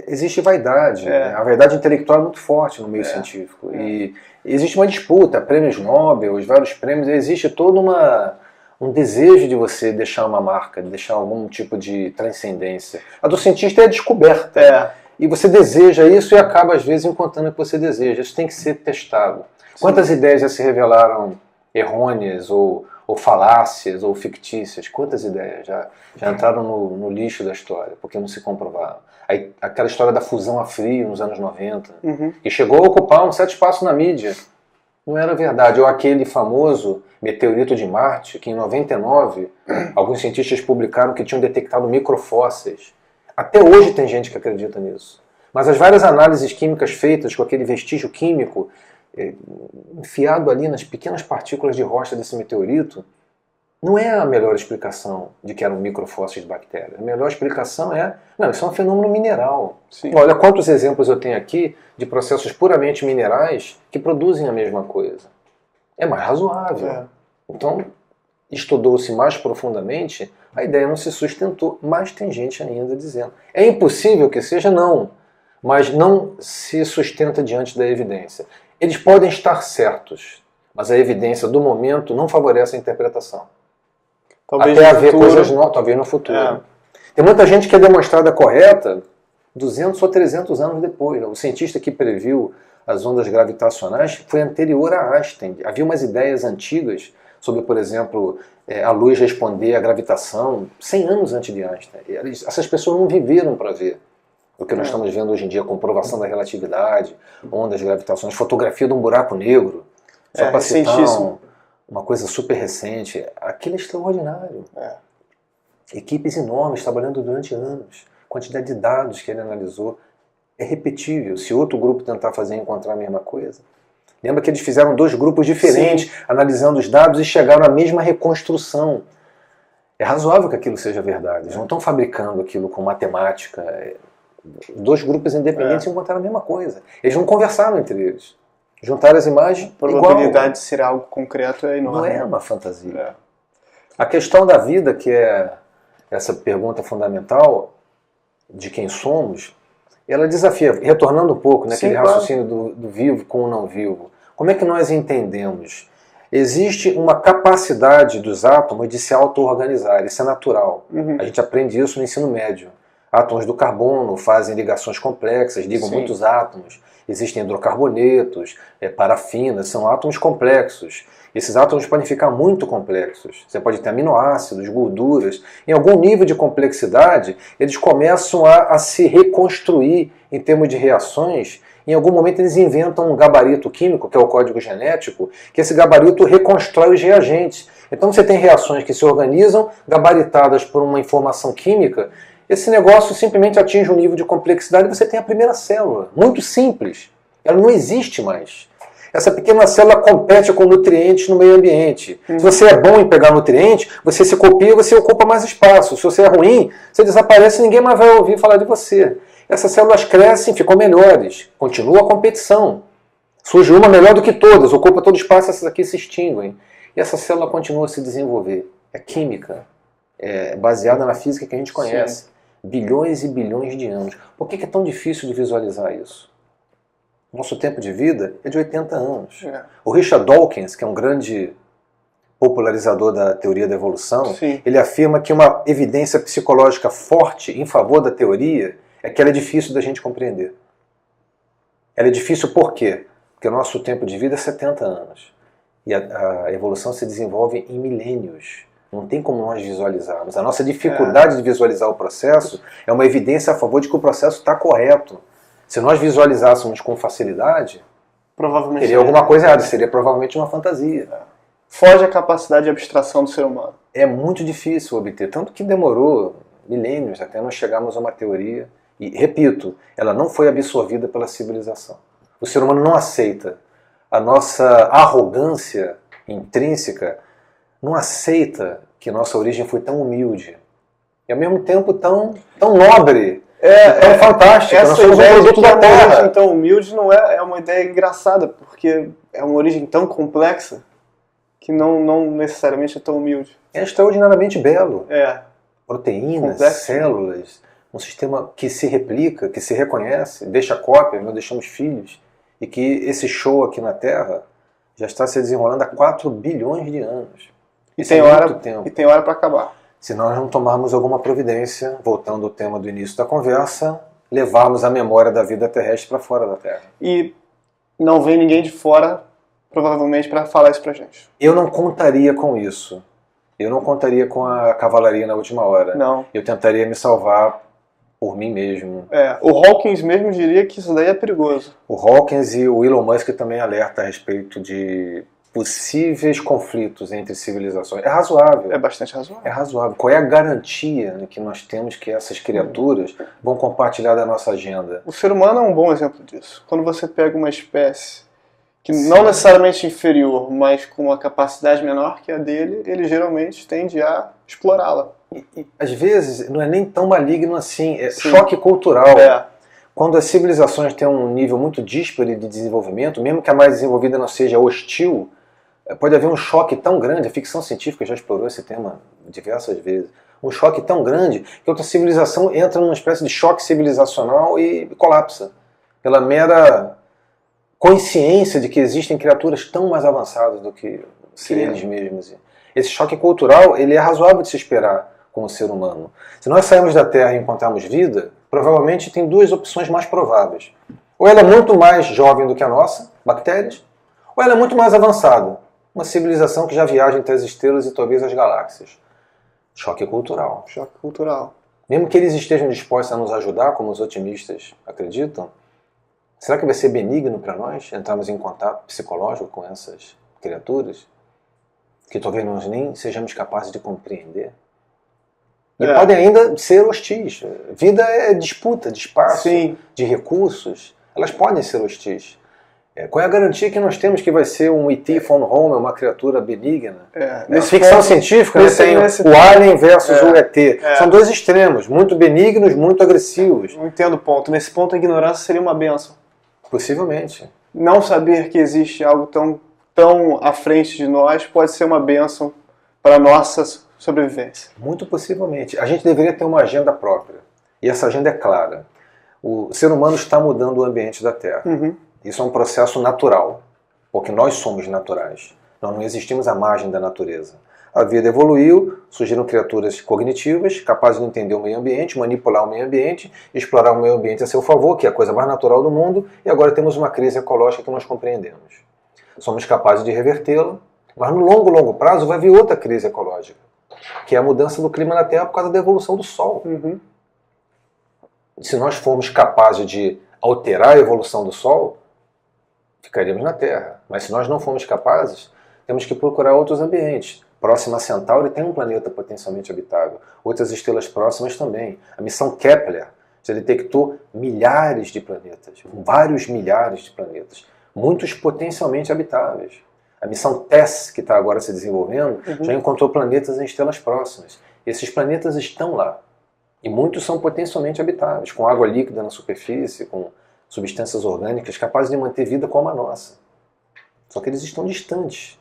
Existe vaidade. Né? A vaidade intelectual é muito forte no meio científico. E existe uma disputa, prêmios Nobel, os vários prêmios, existe todo um desejo de você deixar uma marca, de deixar algum tipo de transcendência. A do cientista é a descoberta. E você deseja isso e acaba, às vezes, encontrando o que você deseja. Isso tem que ser testado. Quantas ideias já se revelaram errôneas, ou falácias, ou fictícias? Quantas ideias já entraram no lixo da história, porque não se comprovaram? Aí, aquela história da fusão a frio nos anos 90, que chegou a ocupar um certo espaço na mídia. Não era verdade. Ou aquele famoso meteorito de Marte, que em 99, alguns cientistas publicaram que tinham detectado microfósseis. Até hoje tem gente que acredita nisso. Mas as várias análises químicas feitas com aquele vestígio químico enfiado ali nas pequenas partículas de rocha desse meteorito, não é a melhor explicação de que eram microfósseis de bactérias. A melhor explicação não, isso é um fenômeno mineral. Sim. Olha quantos exemplos eu tenho aqui de processos puramente minerais que produzem a mesma coisa. É mais razoável. Então, estudou-se mais profundamente, a ideia não se sustentou, mas tem gente ainda dizendo. É impossível que seja? Não, mas não se sustenta diante da evidência. Eles podem estar certos, mas a evidência do momento não favorece a interpretação. Talvez até haver coisas novas, talvez no futuro. Tem muita gente que é demonstrada correta 200 ou 300 anos depois. O cientista que previu as ondas gravitacionais foi anterior a Einstein. Havia umas ideias antigas sobre, por exemplo, a luz responder à gravitação 100 anos antes de Einstein. Essas pessoas não viveram para ver o que nós estamos vendo hoje em dia, comprovação da relatividade, ondas gravitacionais, fotografia de um buraco negro, só para citar uma coisa super recente, aquilo é extraordinário. Equipes enormes trabalhando durante anos, quantidade de dados que ele analisou, é repetível. Se outro grupo tentar fazer e encontrar a mesma coisa. Lembra que eles fizeram 2 grupos diferentes, analisando os dados e chegaram à mesma reconstrução. É razoável que aquilo seja verdade. Eles não estão fabricando aquilo com matemática. 2 grupos independentes encontraram a mesma coisa. Eles não conversaram entre eles. Juntaram as imagens. A probabilidade de ser algo concreto é enorme. Não é uma fantasia. A questão da vida, que é essa pergunta fundamental de quem somos, ela desafia, retornando um pouco naquele raciocínio do vivo com o não vivo. Como é que nós entendemos? Existe uma capacidade dos átomos de se auto-organizar, isso é natural. A gente aprende isso no ensino médio. Átomos do carbono fazem ligações complexas, ligam muitos átomos. Existem hidrocarbonetos, parafinas, são átomos complexos. Esses átomos podem ficar muito complexos. Você pode ter aminoácidos, gorduras. Em algum nível de complexidade, eles começam a se reconstruir em termos de reações. Em algum momento eles inventam um gabarito químico, que é o código genético, que esse gabarito reconstrói os reagentes. Então você tem reações que se organizam, gabaritadas por uma informação química. Esse negócio simplesmente atinge um nível de complexidade e você tem a primeira célula. Muito simples. Ela não existe mais. Essa pequena célula compete com nutrientes no meio ambiente. Se você é bom em pegar nutrientes, você se copia, você ocupa mais espaço. Se você é ruim, você desaparece e ninguém mais vai ouvir falar de você. Essas células crescem, ficam melhores. Continua a competição. Surge uma melhor do que todas, ocupa todo o espaço, essas aqui se extinguem. E essa célula continua a se desenvolver. É química. É baseada na física que a gente conhece. Bilhões e bilhões de anos. Por que é tão difícil de visualizar isso? Nosso tempo de vida é de 80 anos. O Richard Dawkins, que é um grande popularizador da teoria da evolução, ele afirma que uma evidência psicológica forte em favor da teoria é que ela é difícil da gente compreender. Ela é difícil por quê? Porque o nosso tempo de vida é 70 anos. E a evolução se desenvolve em milênios. Não tem como nós visualizarmos. A nossa dificuldade de visualizar o processo é uma evidência a favor de que o processo está correto. Se nós visualizássemos com facilidade, provavelmente teria alguma coisa errada, seria provavelmente uma fantasia. Foge a capacidade de abstração do ser humano. É muito difícil obter, tanto que demorou milênios até nós chegarmos a uma teoria. E, repito, ela não foi absorvida pela civilização. O ser humano não aceita. A nossa arrogância intrínseca não aceita que nossa origem foi tão humilde. E ao mesmo tempo tão nobre. É fantástica. Essa nós somos ideia um produto de da uma Terra. origem tão humilde não é uma ideia engraçada, porque é uma origem tão complexa que não necessariamente é tão humilde. É extraordinariamente belo. Proteínas, Complexo. células, um sistema que se replica, que se reconhece, deixa cópia, nós deixamos filhos. E que esse show aqui na Terra já está se desenrolando há 4 bilhões de anos. E tem hora para acabar. Se nós não tomarmos alguma providência, voltando ao tema do início da conversa, levarmos a memória da vida terrestre para fora da Terra. E não vem ninguém de fora, provavelmente, para falar isso pra gente. Eu não contaria com isso. Eu não contaria com a cavalaria na última hora. Não. Eu tentaria me salvar por mim mesmo. O Hawkins mesmo diria que isso daí é perigoso. O Hawkins e o Elon Musk também alerta a respeito de possíveis conflitos entre civilizações. É razoável. É bastante razoável. É razoável. Qual é a garantia que nós temos que essas criaturas vão compartilhar da nossa agenda? O ser humano é um bom exemplo disso. Quando você pega uma espécie que não necessariamente inferior, mas com uma capacidade menor que a dele, ele geralmente tende a explorá-la. E, às vezes, não é nem tão maligno assim. É choque cultural. Quando as civilizações têm um nível muito díspare de desenvolvimento, mesmo que a mais desenvolvida não seja hostil, pode haver um choque tão grande, a ficção científica já explorou esse tema diversas vezes, um choque tão grande que outra civilização entra numa espécie de choque civilizacional e colapsa, pela mera consciência de que existem criaturas tão mais avançadas do que eles mesmos. Esse choque cultural, ele é razoável de se esperar com o ser humano. Se nós sairmos da Terra e encontrarmos vida, provavelmente tem 2 opções mais prováveis. Ou ela é muito mais jovem do que a nossa, bactérias, ou ela é muito mais avançada, uma civilização que já viaja entre as estrelas e talvez as galáxias. Choque cultural. Choque cultural. Mesmo que eles estejam dispostos a nos ajudar, como os otimistas acreditam, será que vai ser benigno para nós entrarmos em contato psicológico com essas criaturas? que talvez nós nem sejamos capazes de compreender. E podem ainda ser hostis. Vida é disputa de espaço, Sim. de recursos. Elas podem ser hostis. Qual é a garantia que nós temos que vai ser um E.T. von Home, uma criatura benigna? Ficção científica, tem o Alien versus o E.T. São dois extremos, muito benignos, muito agressivos. Não entendo o ponto. Nesse ponto, a ignorância seria uma bênção. Possivelmente. Não saber que existe algo tão à frente de nós pode ser uma bênção para a nossa sobrevivência. Muito possivelmente. A gente deveria ter uma agenda própria. E essa agenda é clara. O ser humano está mudando o ambiente da Terra. Isso é um processo natural, porque nós somos naturais. Nós não existimos à margem da natureza. A vida evoluiu, surgiram criaturas cognitivas, capazes de entender o meio ambiente, manipular o meio ambiente, explorar o meio ambiente a seu favor, que é a coisa mais natural do mundo, e agora temos uma crise ecológica que nós compreendemos. Somos capazes de revertê-la, mas no longo prazo vai vir outra crise ecológica, que é a mudança do clima na Terra por causa da evolução do Sol. Se nós formos capazes de alterar a evolução do Sol, ficaríamos na Terra. Mas se nós não formos capazes, temos que procurar outros ambientes. Próxima a Centauri tem um planeta potencialmente habitável. Outras estrelas próximas também. A missão Kepler já detectou milhares de planetas, vários milhares de planetas, muitos potencialmente habitáveis. A missão TESS, que está agora se desenvolvendo, já encontrou planetas em estrelas próximas. Esses planetas estão lá. E muitos são potencialmente habitáveis, com água líquida na superfície, com substâncias orgânicas capazes de manter vida como a nossa. Só que eles estão distantes.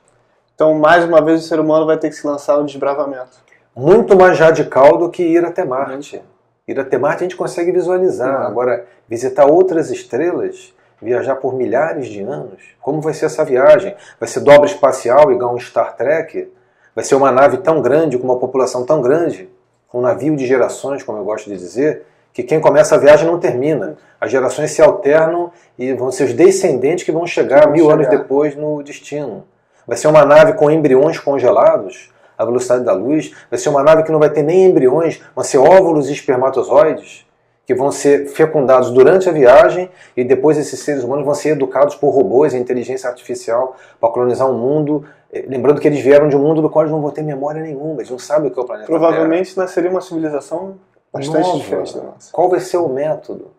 Então, mais uma vez, o ser humano vai ter que se lançar no desbravamento. Muito mais radical do que ir até Marte. Ir até Marte a gente consegue visualizar. Agora, visitar outras estrelas, viajar por milhares de anos, como vai ser essa viagem? Vai ser dobra espacial igual um Star Trek? Vai ser uma nave tão grande, com uma população tão grande? Um navio de gerações, como eu gosto de dizer, que quem começa a viagem não termina. As gerações se alternam e vão ser os descendentes que vão chegar 1000 anos depois no destino. Vai ser uma nave com embriões congelados, à velocidade da luz. Vai ser uma nave que não vai ter nem embriões, vão ser óvulos e espermatozoides, que vão ser fecundados durante a viagem e depois esses seres humanos vão ser educados por robôs e inteligência artificial para colonizar um mundo. Lembrando que eles vieram de um mundo do qual eles não vão ter memória nenhuma, eles não sabem o que é o planeta Terra. Provavelmente nasceria uma civilização bastante diferente da nossa. Qual vai ser o método?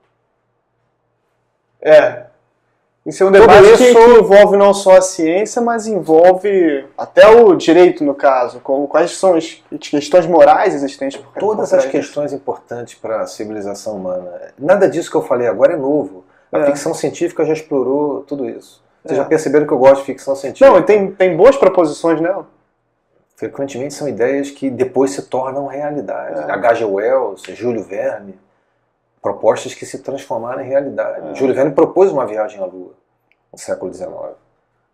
Isso é um debate que envolve não só a ciência, mas envolve até o direito, no caso. Quais são as questões morais existentes por Todas as questões importantes para a civilização humana. Nada disso que eu falei agora é novo. A ficção científica já explorou tudo isso. Vocês já perceberam que eu gosto de ficção científica? Não, tem boas proposições nela. Frequentemente são ideias que depois se tornam realidade. H.G. Wells, Júlio Verne, propostas que se transformaram em realidade. Júlio Verne propôs uma viagem à Lua no século XIX.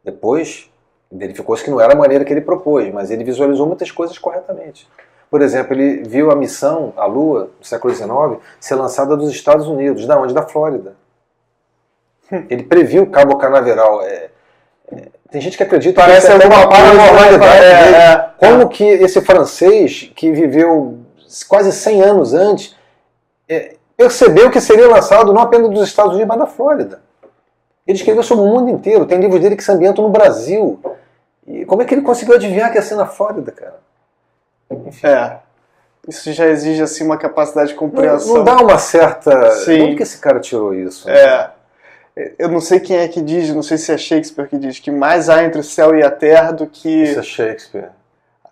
Depois, verificou-se que não era a maneira que ele propôs, mas ele visualizou muitas coisas corretamente. Por exemplo, ele viu a missão à Lua, no século XIX, ser lançada dos Estados Unidos. Da onde? Da Flórida. Ele previu Cabo Canaveral. Tem gente que acredita que isso é uma paranormalidade. Como que esse francês, que viveu quase 100 anos antes, percebeu que seria lançado não apenas dos Estados Unidos, mas da Flórida. Ele escreveu sobre o mundo inteiro. Tem livros dele que se ambientam no Brasil. E como é que ele conseguiu adivinhar que ia ser na Flórida, cara? Enfim. Isso já exige assim, uma capacidade de compreensão. Não dá uma certa... Sim. Onde que esse cara tirou isso? Eu não sei quem é que diz, não sei se é Shakespeare que diz, que mais há entre o céu e a terra do que... Isso é Shakespeare.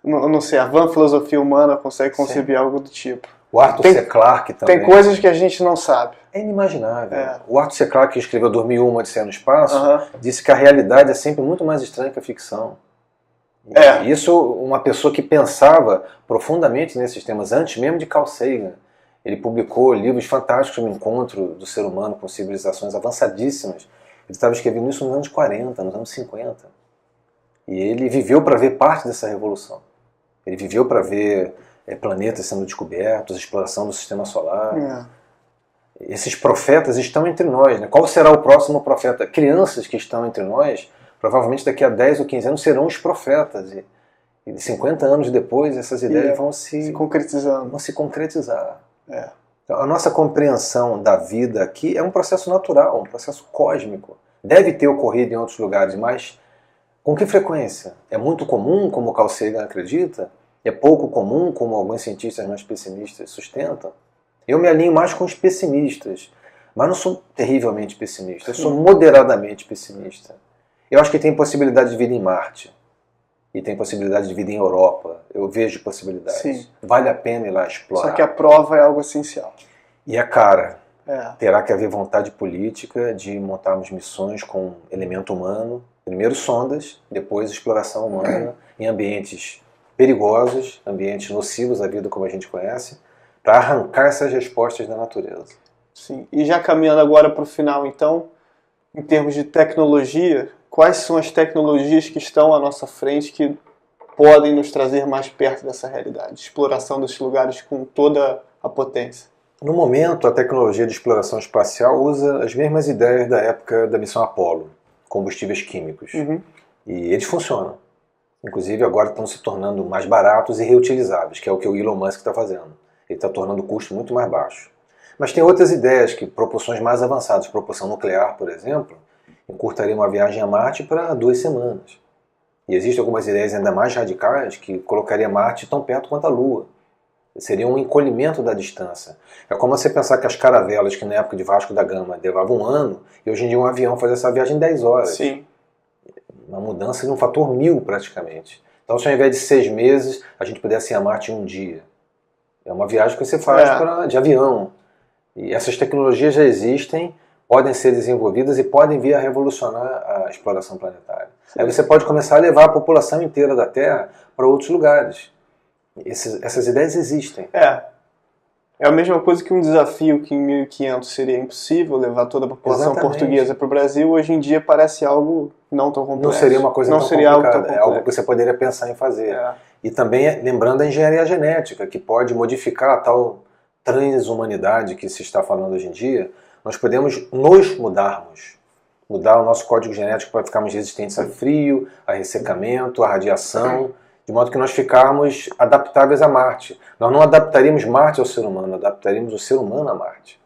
Não sei, a vã filosofia humana consegue conceber algo do tipo. O Arthur C. Clarke também. Tem coisas que a gente não sabe. É inimaginável. O Arthur C. Clarke, que escreveu 2001, Odisseia no Espaço, disse que a realidade é sempre muito mais estranha que a ficção. Isso, uma pessoa que pensava profundamente nesses temas, antes mesmo de Carl Sagan. Ele publicou livros fantásticos sobre o encontro do ser humano com civilizações avançadíssimas. Ele estava escrevendo isso nos anos 40, nos anos 50. E ele viveu para ver parte dessa revolução. Ele viveu para ver planetas sendo descobertos, a exploração do sistema solar. Esses profetas estão entre nós. Né? Qual será o próximo profeta? Crianças que estão entre nós, provavelmente daqui a 10 ou 15 anos serão os profetas. E 50 anos depois, essas ideias vão se concretizando. Vão se concretizar. Então, a nossa compreensão da vida aqui é um processo natural, um processo cósmico. Deve ter ocorrido em outros lugares, mas Com que frequência? É muito comum, como o Carl Sagan acredita? É pouco comum, como alguns cientistas mais pessimistas sustentam? Eu me alinho mais com os pessimistas, mas não sou terrivelmente pessimista, eu sou moderadamente pessimista. Eu acho que tem possibilidade de vida em Marte, e tem possibilidade de vida em Europa, eu vejo possibilidades. Sim. Vale a pena ir lá explorar. Só que a prova é algo essencial. E a cara, É. terá que haver vontade política de montarmos missões com elemento humano, primeiro sondas, depois exploração humana em ambientes perigosos, ambientes nocivos à vida como a gente conhece, para arrancar essas respostas da natureza. Sim. E já caminhando agora para o final, então, em termos de tecnologia, quais são as tecnologias que estão à nossa frente que podem nos trazer mais perto dessa realidade? Exploração desses lugares com toda a potência. No momento, a tecnologia de exploração espacial usa as mesmas ideias da época da missão Apollo, combustíveis químicos. Uhum. E eles funcionam. Inclusive, agora estão se tornando mais baratos e reutilizáveis, que é o que o Elon Musk está fazendo. Ele está tornando o custo muito mais baixo. Mas tem outras ideias, que propulsões mais avançadas, propulsão nuclear, por exemplo, encurtaria uma viagem a Marte para 2 semanas. E existem algumas ideias ainda mais radicais que colocaria Marte tão perto quanto a Lua. Seria um encolhimento da distância. É como você pensar que as caravelas, que na época de Vasco da Gama levavam 1 ano, e hoje em dia um avião faz essa viagem em 10 horas. Sim. Uma mudança de um fator 1000 praticamente. Então, se ao invés de 6 meses, a gente pudesse ir a Marte em 1 dia. É uma viagem que você faz de avião. E essas tecnologias já existem, podem ser desenvolvidas e podem vir a revolucionar a exploração planetária. Sim. Aí você pode começar a levar a população inteira da Terra para outros lugares. Essas ideias existem. É a mesma coisa que um desafio que em 1500 seria impossível levar toda a população portuguesa para o Brasil, hoje em dia parece algo não tão complexo. Não seria uma coisa não tão seria complicada, algo tão é algo que você poderia pensar em fazer. E também lembrando a engenharia genética, que pode modificar a tal transhumanidade que se está falando hoje em dia. Nós podemos nos mudarmos. Mudar o nosso código genético para ficarmos resistentes a frio, a ressecamento, a radiação, de modo que nós ficarmos adaptáveis a Marte. Nós não adaptaríamos Marte ao ser humano, adaptaríamos o ser humano a Marte.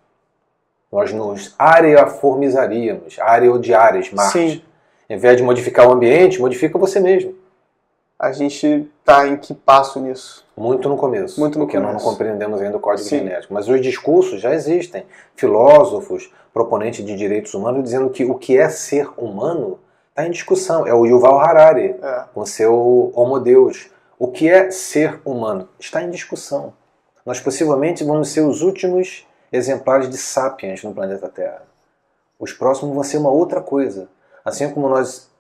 Nós nos areaformizaríamos, areodiares Marte. Sim. Em vez de modificar o ambiente, modifica você mesmo. A gente está em que passo nisso? Muito no começo, porque nós não compreendemos ainda o código genético. Mas os discursos já existem. Filósofos, proponentes de direitos humanos, dizendo que o que é ser humano está em discussão. É o Yuval Harari, com seu Homo Deus. O que é ser humano está em discussão. Nós possivelmente vamos ser os últimos exemplares de sapiens no planeta Terra. Os próximos vão ser uma outra coisa. Assim como nós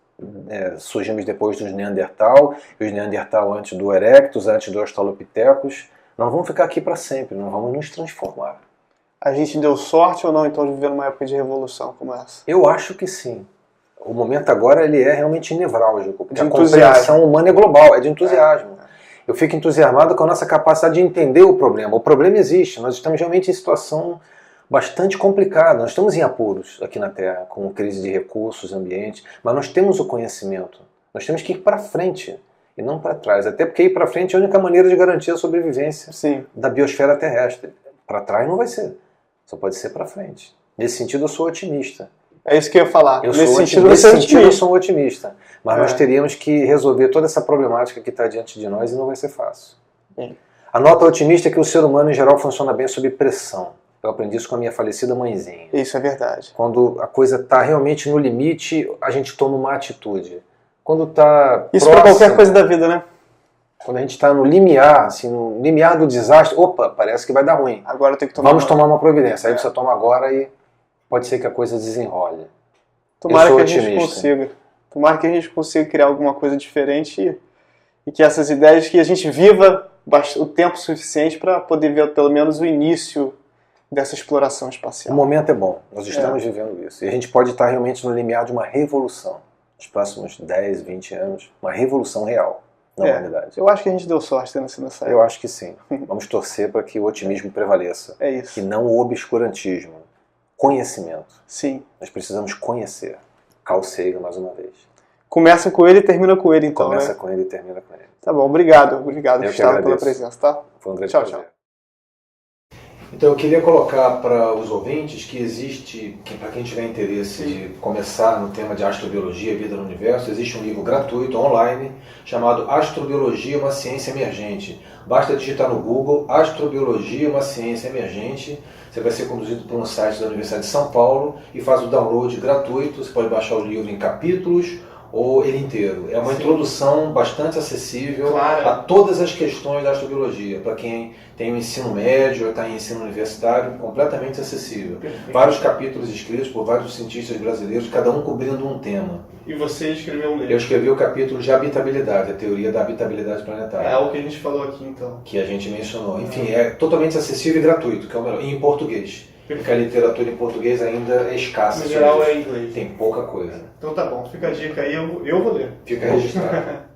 surgimos depois dos Neandertal, e os Neandertal antes do Erectus, antes do Australopithecus, nós vamos ficar aqui para sempre, nós vamos nos transformar. A gente deu sorte ou não, então, de viver numa época de revolução como essa? Eu acho que sim. O momento agora ele é realmente nevrálgico, porque a compreensão humana é global, é de entusiasmo. Eu fico entusiasmado com a nossa capacidade de entender o problema. O problema existe, nós estamos realmente em situação bastante complicada. Nós estamos em apuros aqui na Terra, com crise de recursos, ambiente, mas nós temos o conhecimento. Nós temos que ir para frente e não para trás. Até porque ir para frente é a única maneira de garantir a sobrevivência da biosfera terrestre. Para trás não vai ser. Só pode ser para frente. Nesse sentido, eu sou otimista. É isso que eu ia falar. Nesse sentido, eu sou um otimista. Mas nós teríamos que resolver toda essa problemática que está diante de nós e não vai ser fácil. A nota otimista é que o ser humano, em geral, funciona bem sob pressão. Eu aprendi isso com a minha falecida mãezinha. Isso é verdade. Quando a coisa está realmente no limite, a gente toma uma atitude. Quando está isso para qualquer coisa da vida, né? Quando a gente está no limiar, assim, no limiar do desastre, opa, parece que vai dar ruim. Agora tem que tomar tomar uma providência. Aí você toma agora e pode ser que a coisa desenrole. Tomara que a gente consiga. Tomara que a gente consiga criar alguma coisa diferente e que essas ideias, que a gente viva o tempo suficiente para poder ver pelo menos o início dessa exploração espacial. O momento é bom, nós estamos vivendo isso. E a gente pode estar realmente no limiar de uma revolução. Nos próximos 10, 20 anos, uma revolução real na humanidade. Eu acho que a gente deu sorte tendo sido nessa época. Eu acho que sim. Vamos torcer para que o otimismo prevaleça. É isso. E não o obscurantismo. Conhecimento. Sim. Nós precisamos conhecer. Carl Sagan, mais uma vez. Começa com ele e termina com ele, então. Começa com ele e termina com ele. Tá bom, obrigado. Obrigado, Gustavo, pela presença, tá? Foi um grande prazer. Tchau. Então eu queria colocar para os ouvintes que existe, para quem tiver interesse de começar no tema de astrobiologia, vida no universo, existe um livro gratuito, online, chamado Astrobiologia, uma ciência emergente. Basta digitar no Google, Astrobiologia, uma ciência emergente. Você vai ser conduzido por um site da Universidade de São Paulo e faz o download gratuito. Você pode baixar o livro em capítulos ou ele inteiro. É uma introdução bastante acessível a todas as questões da astrobiologia. Para quem tem o ensino médio ou está em ensino universitário, completamente acessível. Perfeito. Vários capítulos escritos por vários cientistas brasileiros, cada um cobrindo um tema. E você escreveu um livro? Eu escrevi o capítulo de habitabilidade, a teoria da habitabilidade planetária. É o que a gente falou aqui, então. Que a gente mencionou. Enfim, é totalmente acessível e gratuito, que é o melhor. E em português. Porque a literatura em português ainda é escassa. No geral é em inglês. Tem pouca coisa. Então tá bom, fica a dica aí, eu vou ler. Fica registrado.